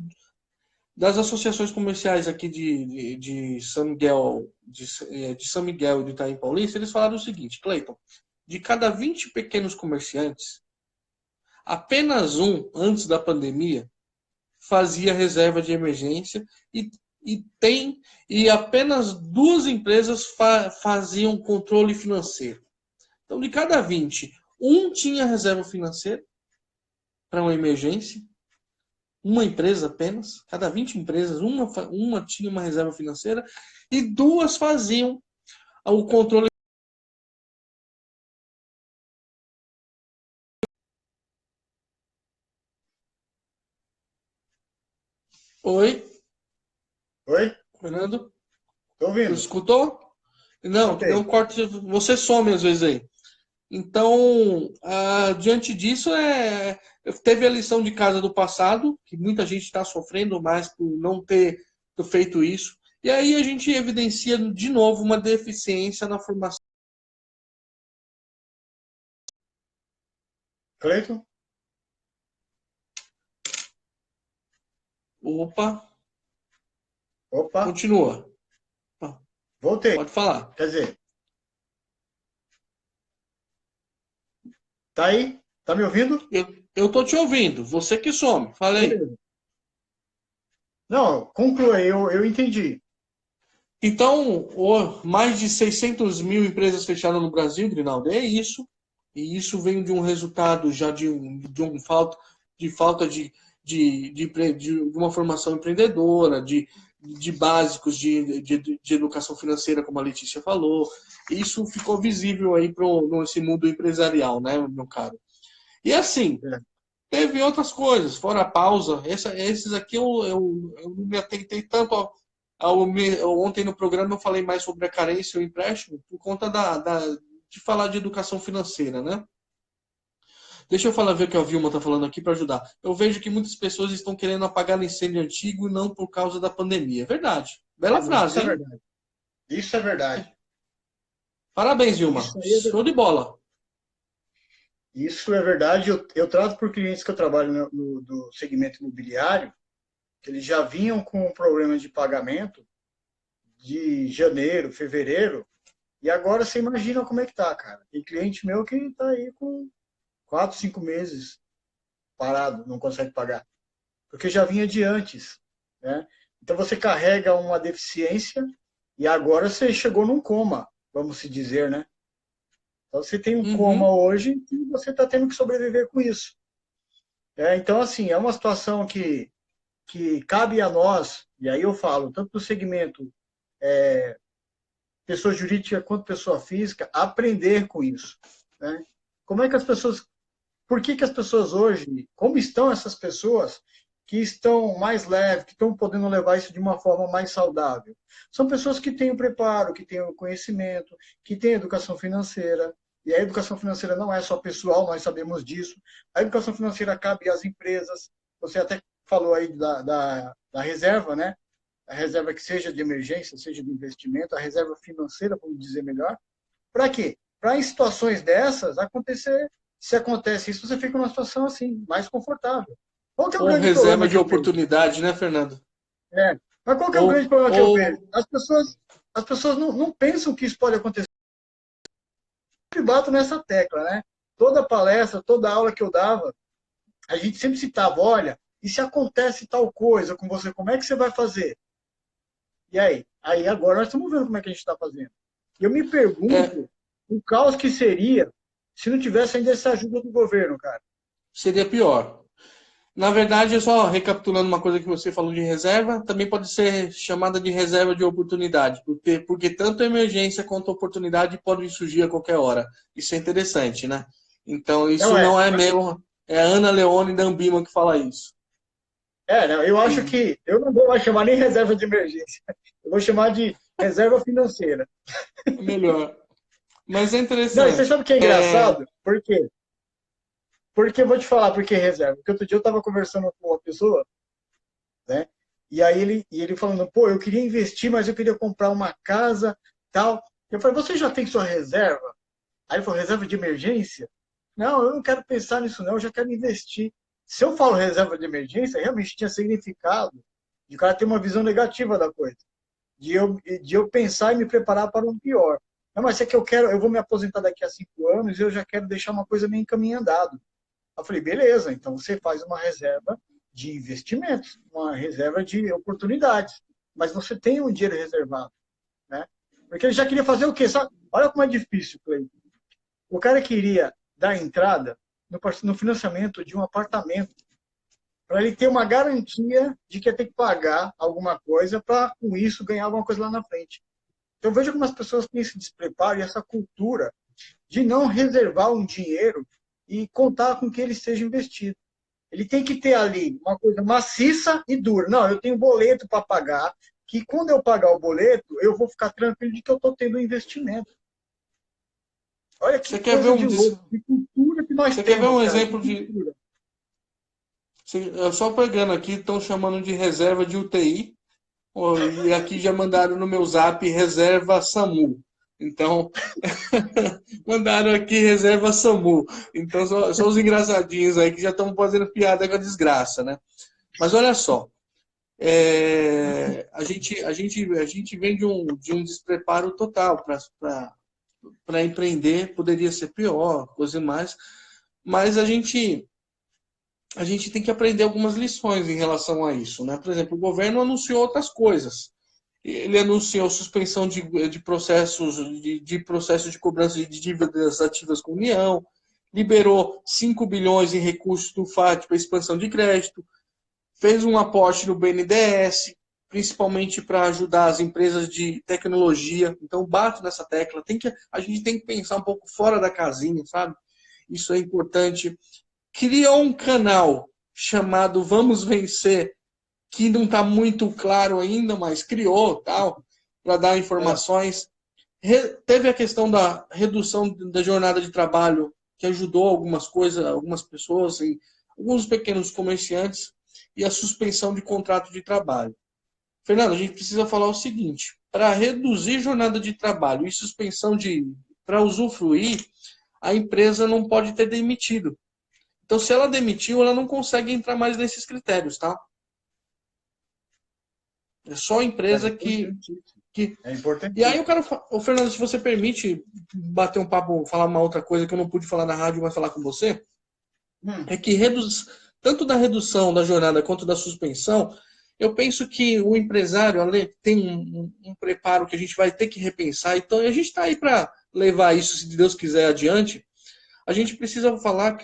das associações comerciais aqui de São Miguel, de São Miguel e do Itaim Paulista, eles falaram o seguinte, Cleiton, de cada 20 pequenos comerciantes, apenas um, antes da pandemia, fazia reserva de emergência e apenas 2 empresas faziam controle financeiro. Então, de cada 20, um tinha reserva financeira para uma emergência, uma empresa apenas, cada 20 empresas, uma tinha uma reserva financeira e 2 faziam o controle. Oi? Oi? Fernando? Tô ouvindo. Escutou? Não, deu um corte. Você some às vezes aí. Então, diante disso, teve a lição de casa do passado, que muita gente está sofrendo mais por não ter feito isso. E aí a gente evidencia de novo uma deficiência na formação. Cleiton? Opa, Opa, continua. voltei. Pode falar. Quer dizer, tá aí? Tá me ouvindo? Eu tô te ouvindo. Você que some. Fala aí. Beleza. Não, conclua, eu entendi. Então, mais de 600 mil empresas fecharam no Brasil, Grinaldo, é isso. E isso vem de um resultado já de falta de de uma formação empreendedora, de básicos de educação financeira, como a Letícia falou. Isso ficou visível aí nesse mundo empresarial, né, meu caro? E assim, teve outras coisas, fora a pausa. Esses aqui eu não me atentei tanto ontem no programa eu falei mais sobre a carência e o empréstimo por conta de falar de educação financeira, né? Deixa eu falar, ver o que a Vilma está falando aqui para ajudar. Eu vejo que muitas pessoas estão querendo apagar incêndio antigo e não por causa da pandemia. É verdade. Bela frase, Isso é hein? verdade. Isso é verdade. Parabéns, Vilma. Isso aí é Show de verdade. bola. Isso é verdade. Eu trato por clientes que eu trabalho do segmento imobiliário, que eles já vinham com problemas de pagamento de janeiro, fevereiro, e agora você imagina como é que tá, cara. Tem cliente meu que está aí com 4, 5 meses parado, não consegue pagar, porque já vinha de antes, né? Então você carrega uma deficiência e agora você chegou num coma, vamos se dizer, né? Então você tem um coma Uhum. hoje e você está tendo que sobreviver com isso. Então, assim, é uma situação que cabe a nós, e aí eu falo, tanto do segmento pessoa jurídica quanto pessoa física, aprender com isso. Né? Como é que as pessoas. Por que as pessoas hoje, como estão essas pessoas que estão mais leves, que estão podendo levar isso de uma forma mais saudável? São pessoas que têm o preparo, que têm o conhecimento, que têm educação financeira. E a educação financeira não é só pessoal, nós sabemos disso. A educação financeira cabe às empresas. Você até falou aí da reserva, né? A reserva que seja de emergência, seja de investimento, a reserva financeira, vamos dizer melhor. Para quê? Para em situações dessas acontecer, se acontece isso, você fica numa situação assim, mais confortável. Qual que é o Ou grande reserva problema de que eu vejo? oportunidade, né, Fernando? Mas qual que é o grande Ou, problema que eu vejo? ou As pessoas não pensam que isso pode acontecer. Eu bato nessa tecla, né? Toda palestra, toda aula que eu dava, a gente sempre citava, olha, e se acontece tal coisa com você, como é que você vai fazer? E aí? Aí agora nós estamos vendo como é que a gente está fazendo. E eu me é, pergunto o caos que seria se não tivesse ainda essa ajuda do governo, cara. seria pior. Na verdade, só recapitulando uma coisa que você falou de reserva, também pode ser chamada de reserva de oportunidade, porque tanto a emergência quanto a oportunidade podem surgir a qualquer hora. Isso é interessante, né? Então, Não isso é. não é meu, é a Ana Leone da Ambima que fala isso. Não, eu acho E que eu não vou mais chamar nem reserva de emergência. Eu vou chamar de reserva financeira. é melhor. Mas é Não, e você interessante. sabe o que é engraçado? Por quê? Porque eu vou te falar por que reserva. Porque outro dia eu estava conversando com uma pessoa, né? E aí ele falando, pô, eu queria investir, mas eu queria comprar uma casa, tal. Eu falei, você já tem sua reserva? Aí ele falou, reserva de emergência? Não, eu não quero pensar nisso, não, eu já quero investir. Se eu falo reserva de emergência, realmente tinha significado de o cara ter uma visão negativa da coisa, de eu pensar e me preparar para um pior. Não, mas é que eu vou me aposentar daqui a 5 anos e eu já quero deixar uma coisa meio encaminhada. Andado. Eu falei, beleza, então você faz uma reserva de investimentos, uma reserva de oportunidades, mas você tem um dinheiro reservado, né? Porque ele já queria fazer o quê? Sabe? Olha como é difícil, Cleiton. O cara queria dar entrada no financiamento de um apartamento para ele ter uma garantia de que ia ter que pagar alguma coisa para, com isso, ganhar alguma coisa lá na frente. Então, veja como as pessoas têm esse despreparo e essa cultura de não reservar um dinheiro e contar com que ele seja investido. Ele tem que ter ali uma coisa maciça e dura. Não, eu tenho boleto para pagar, que quando eu pagar o boleto, eu vou ficar tranquilo de que eu estou tendo um investimento. Olha que você quer ver coisa de louco, que cultura que nós você quer ver temos, um cara, que exemplo de. cultura. Só pegando aqui, estão chamando de reserva de UTI. E aqui já mandaram no meu zap reserva SAMU. Então, mandaram aqui reserva SAMU. Então, só os engraçadinhos aí que já estão fazendo piada com a desgraça, né? Mas olha só, a gente vem de um despreparo total para empreender, poderia ser pior, coisa mais, mas a gente tem que aprender algumas lições em relação a isso, né? Por exemplo, o governo anunciou outras coisas. Ele anunciou suspensão de processos de cobrança de dívidas ativas com a União, liberou 5 bilhões em recursos do FAT para expansão de crédito, fez um aporte no BNDES, principalmente para ajudar as empresas de tecnologia. Então, bato nessa tecla. A gente tem que pensar um pouco fora da casinha, sabe? Isso é importante. Criou um canal chamado Vamos Vencer, que não está muito claro ainda, mas criou, tal, para dar informações. Teve a questão da redução da jornada de trabalho, que ajudou algumas coisas, algumas pessoas, alguns pequenos comerciantes, e a suspensão de contrato de trabalho. Fernando, a gente precisa falar o seguinte: para reduzir jornada de trabalho e suspensão para usufruir, a empresa não pode ter demitido. Então, se ela demitiu, ela não consegue entrar mais nesses critérios, tá? É só a empresa que... É E aí importantíssimo. eu quero, Fernando, se você permite bater um papo, falar uma outra coisa que eu não pude falar na rádio, mas falar com você, é que tanto da redução da jornada quanto da suspensão, eu penso que o empresário tem um preparo que a gente vai ter que repensar. Então, a gente está aí para levar isso, se Deus quiser, adiante. A gente precisa falar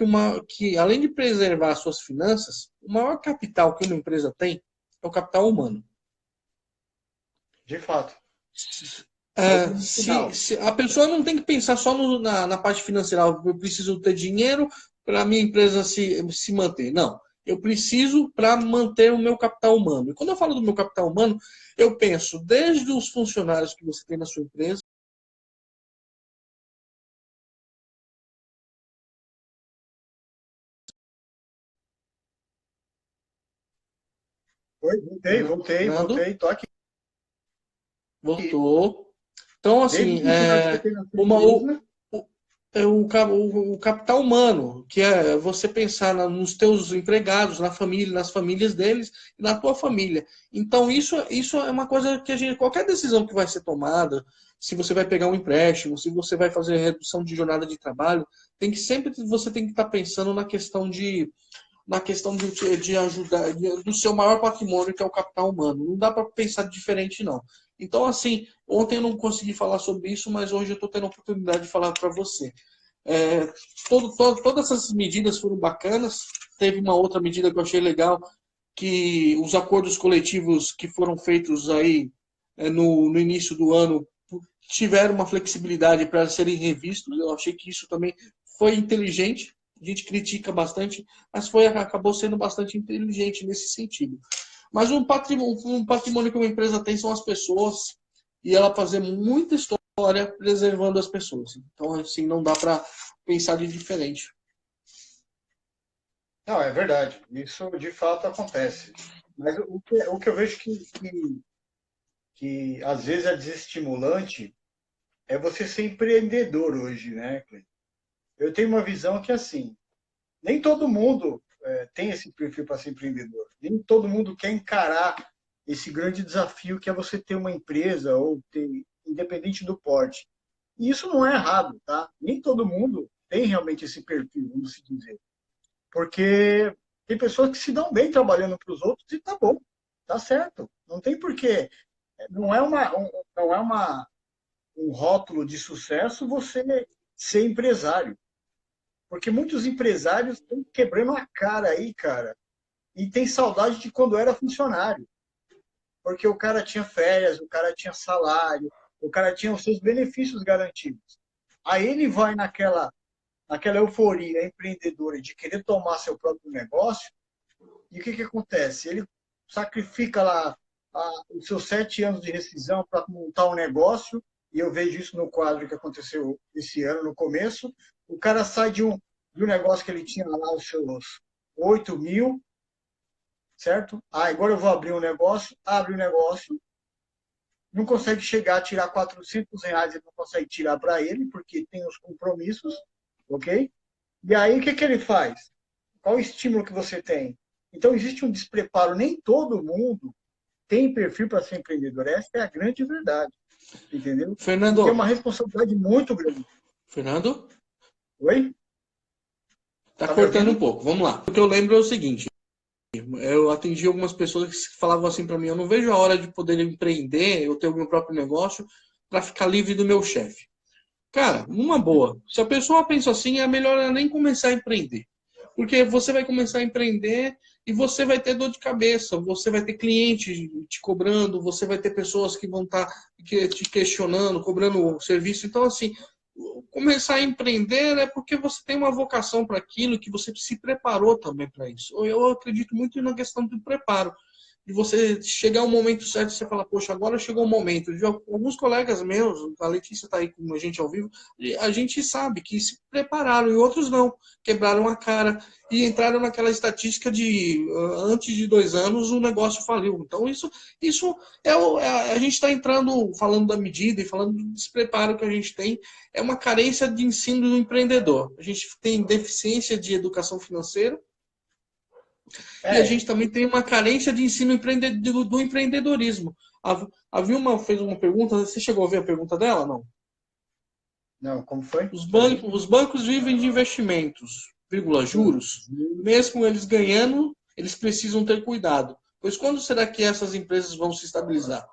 que, além de preservar suas finanças, o maior capital que uma empresa tem é o capital humano. De fato. É o É, ponto final. se a pessoa não tem que pensar só na parte financeira, eu preciso ter dinheiro para a minha empresa se manter. Não, eu preciso para manter o meu capital humano. E quando eu falo do meu capital humano, eu penso desde os funcionários que você tem na sua empresa. Oi, Fernando, voltei, tô aqui. voltou. Então, Desde assim, os funcionários que você tem na sua uma, o, empresa, o capital humano, que é você pensar nos teus empregados, na família, nas famílias deles e na tua família. Então, isso é uma coisa que qualquer decisão que vai ser tomada, se você vai pegar um empréstimo, se você vai fazer redução de jornada de trabalho, você tem que estar pensando na questão de ajudar, do seu maior patrimônio, que é o capital humano. Não dá para pensar diferente, não. Então, assim, ontem eu não consegui falar sobre isso, mas hoje eu estou tendo a oportunidade de falar para você. É, todas essas medidas foram bacanas. Teve uma outra medida que eu achei legal, que os acordos coletivos que foram feitos aí no início do ano tiveram uma flexibilidade para serem revistos. Eu achei que isso também foi inteligente. A gente critica bastante, mas acabou sendo bastante inteligente nesse sentido. Mas um patrimônio que uma empresa tem são as pessoas, e ela fazer muita história preservando as pessoas. Então, assim, não dá para pensar de diferente. não, é verdade. Isso de fato acontece. Mas o que eu vejo que às vezes é desestimulante é você ser empreendedor hoje, né, Cleiton? Eu tenho uma visão que, assim, nem todo mundo tem esse perfil para ser empreendedor. Nem todo mundo quer encarar esse grande desafio que é você ter uma empresa ou ter, independente do porte. E isso não é errado, tá? Nem todo mundo tem realmente esse perfil, vamos se dizer. Porque tem pessoas que se dão bem trabalhando para os outros e tá bom, tá certo. Não tem porquê. Não é não é um rótulo de sucesso você ser empresário. Porque muitos empresários estão quebrando a cara aí, cara, e tem saudade de quando era funcionário. Porque o cara tinha férias, o cara tinha salário, o cara tinha os seus benefícios garantidos. Aí ele vai naquela euforia empreendedora de querer tomar seu próprio negócio, e o que acontece? Ele sacrifica lá os seus 7 anos de rescisão para montar um negócio, e eu vejo isso no quadro que aconteceu esse ano, no começo. O cara sai de um negócio que ele tinha lá os seus 8 mil, certo? Ah, agora eu vou abrir um negócio, abre o um negócio, não consegue chegar a tirar R$ 400, ele não consegue tirar para ele, porque tem os compromissos, ok? E aí o que ele faz? Qual o estímulo que você tem? Então existe um despreparo, nem todo mundo tem perfil para ser empreendedor. Essa é a grande verdade, entendeu? E tem uma Fernando, responsabilidade muito grande. Fernando, Oi? tá Tá me cortando um ouvindo? pouco. Vamos lá. O que eu lembro é o seguinte: eu atendi algumas pessoas que falavam assim para mim: eu não vejo a hora de poder empreender, eu ter o meu próprio negócio para ficar livre do meu chefe. Cara, numa boa, se a pessoa pensa assim, é melhor ela nem começar a empreender. Porque você vai começar a empreender e você vai ter dor de cabeça, você vai ter cliente te cobrando, você vai ter pessoas que vão estar te questionando, cobrando o serviço. Então, assim, começar a empreender é porque você tem uma vocação para aquilo, que você se preparou também para isso. Eu acredito muito na questão do preparo. De você chegar ao momento certo e você falar, poxa, agora chegou o momento. De alguns colegas meus, a Letícia está aí com a gente ao vivo, e a gente sabe que se prepararam e outros não. Quebraram a cara e entraram naquela estatística de antes de 2 anos o negócio faliu. Então, isso a gente está entrando, falando da medida e falando do despreparo que a gente tem, é uma carência de ensino do empreendedor. A gente tem deficiência de educação financeira e a É, gente também tem uma carência de ensino do empreendedorismo. A Vilma fez uma pergunta, você chegou a ver a pergunta dela? Não. não, como foi? Os bancos vivem de investimentos, vírgula, juros. Mesmo eles ganhando, eles precisam ter cuidado. Pois quando será que essas empresas vão se estabilizar?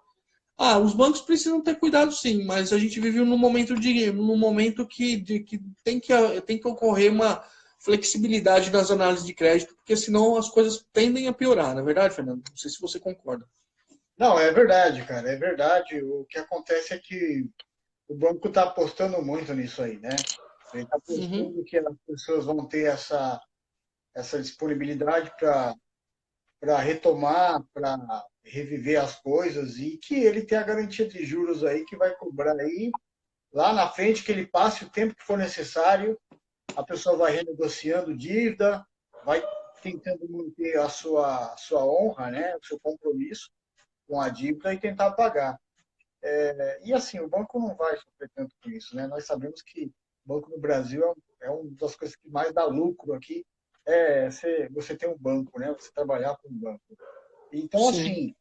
Os bancos precisam ter cuidado sim, mas a gente vive num momento que tem que ocorrer uma flexibilidade nas análises de crédito, porque senão as coisas tendem a piorar, não é verdade, Fernando? Não sei se você concorda. Não, é verdade, cara, é verdade. O que acontece é que o banco está apostando muito nisso aí, né? Ele está Uhum. apostando que as pessoas vão ter essa disponibilidade para retomar, para reviver as coisas e que ele tem a garantia de juros aí que vai cobrar aí lá na frente, que ele passe o tempo que for necessário, a pessoa vai renegociando dívida, vai tentando manter a sua honra, né? O seu compromisso com a dívida e tentar pagar. E assim, o banco não vai sofrer tanto com isso, né? Nós sabemos que o banco no Brasil é uma das coisas que mais dá lucro aqui, você ter um banco, né? Você trabalhar com um banco. Então, Sim. assim,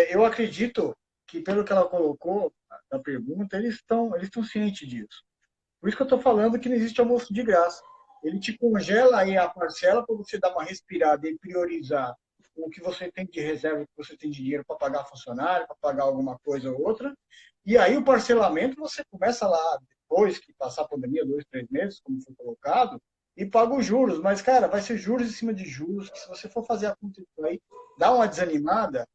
eu acredito que, pelo que ela colocou na pergunta, eles estão cientes disso. Por isso que eu estou falando que não existe almoço de graça. Ele te congela aí a parcela para você dar uma respirada e priorizar o que você tem de reserva, o que você tem de dinheiro para pagar funcionário, para pagar alguma coisa ou outra. E aí o parcelamento você começa lá, depois que passar a pandemia, 2, 3 meses, como foi colocado, e paga os juros. Mas, cara, vai ser juros em cima de juros, que se você for fazer a conta aí, dá uma desanimada.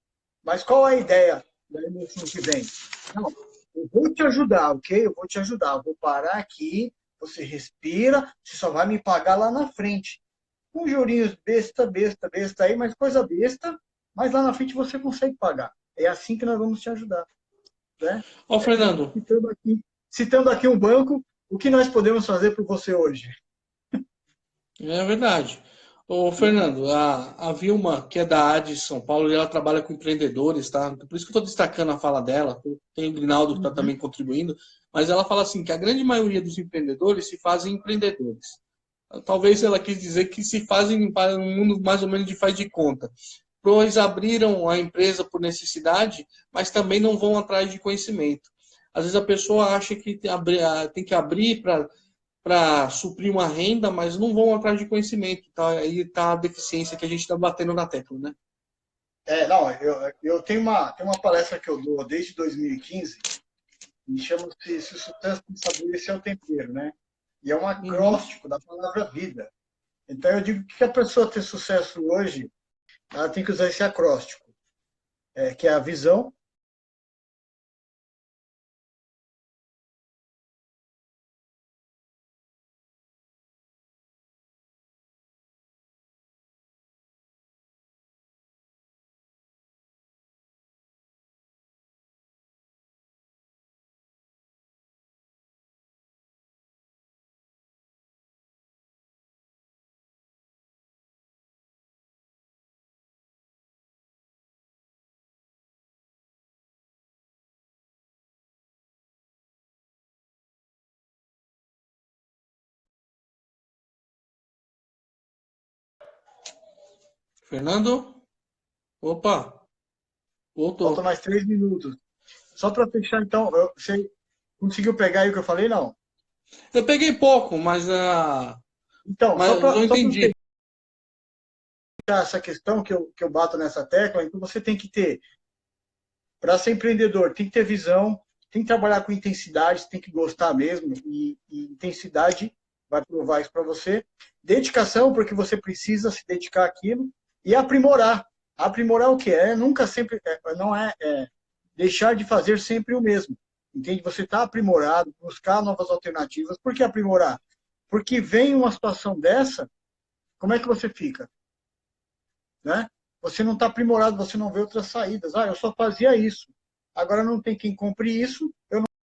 Mas qual é a ideia da emoção que vem? Não, eu vou te ajudar, ok? Eu vou te ajudar. Eu vou parar aqui, você respira, você só vai me pagar lá na frente. Com jurinhos besta, besta, besta aí, mas coisa besta, mas lá na frente você consegue pagar. É assim que nós vamos te ajudar, né? Ó, Fernando, Citando aqui um banco, o que nós podemos fazer por você hoje? é verdade. Ô, Fernando, a Vilma, que é da AD de São Paulo, e ela trabalha com empreendedores, tá? Por isso que eu estou destacando a fala dela. Tem o Grinaldo que está Uhum. também contribuindo, mas ela fala assim que a grande maioria dos empreendedores se fazem empreendedores. Talvez ela quis dizer que se fazem para um mundo mais ou menos de faz de conta. Pois abriram a empresa por necessidade, mas também não vão atrás de conhecimento. Às vezes a pessoa acha que tem que abrir para suprir uma renda, mas não vão atrás de conhecimento. Tá? Aí está a deficiência que a gente está batendo na tecla, né? Não, eu tenho uma palestra que eu dou desde 2015, e chama-se Se o Sucesso tem Sabor, esse é o tempero, né? E é um Uhum. acróstico da palavra vida. Então, eu digo que a pessoa ter sucesso hoje, ela tem que usar esse acróstico, que é a visão. Fernando? Opa, Falta voltou. mais 3 minutos. Só para fechar, então, você conseguiu pegar aí o que eu falei? Não. Eu peguei pouco, mas, Então, só mas para eu só para entendi. fechar essa questão que eu bato nessa tecla, então você tem que ter, para ser empreendedor, tem que ter visão, tem que trabalhar com intensidade, tem que gostar mesmo, e intensidade vai provar isso para você. Dedicação, porque você precisa se dedicar àquilo, E aprimorar. Aprimorar o quê? Nunca sempre, não deixar de fazer sempre o mesmo. Entende? Você está aprimorado, buscar novas alternativas. Por que aprimorar? Porque vem uma situação dessa, como é que você fica? Né? Você não está aprimorado, você não vê outras saídas. Eu só fazia isso. Agora não tem quem compre isso,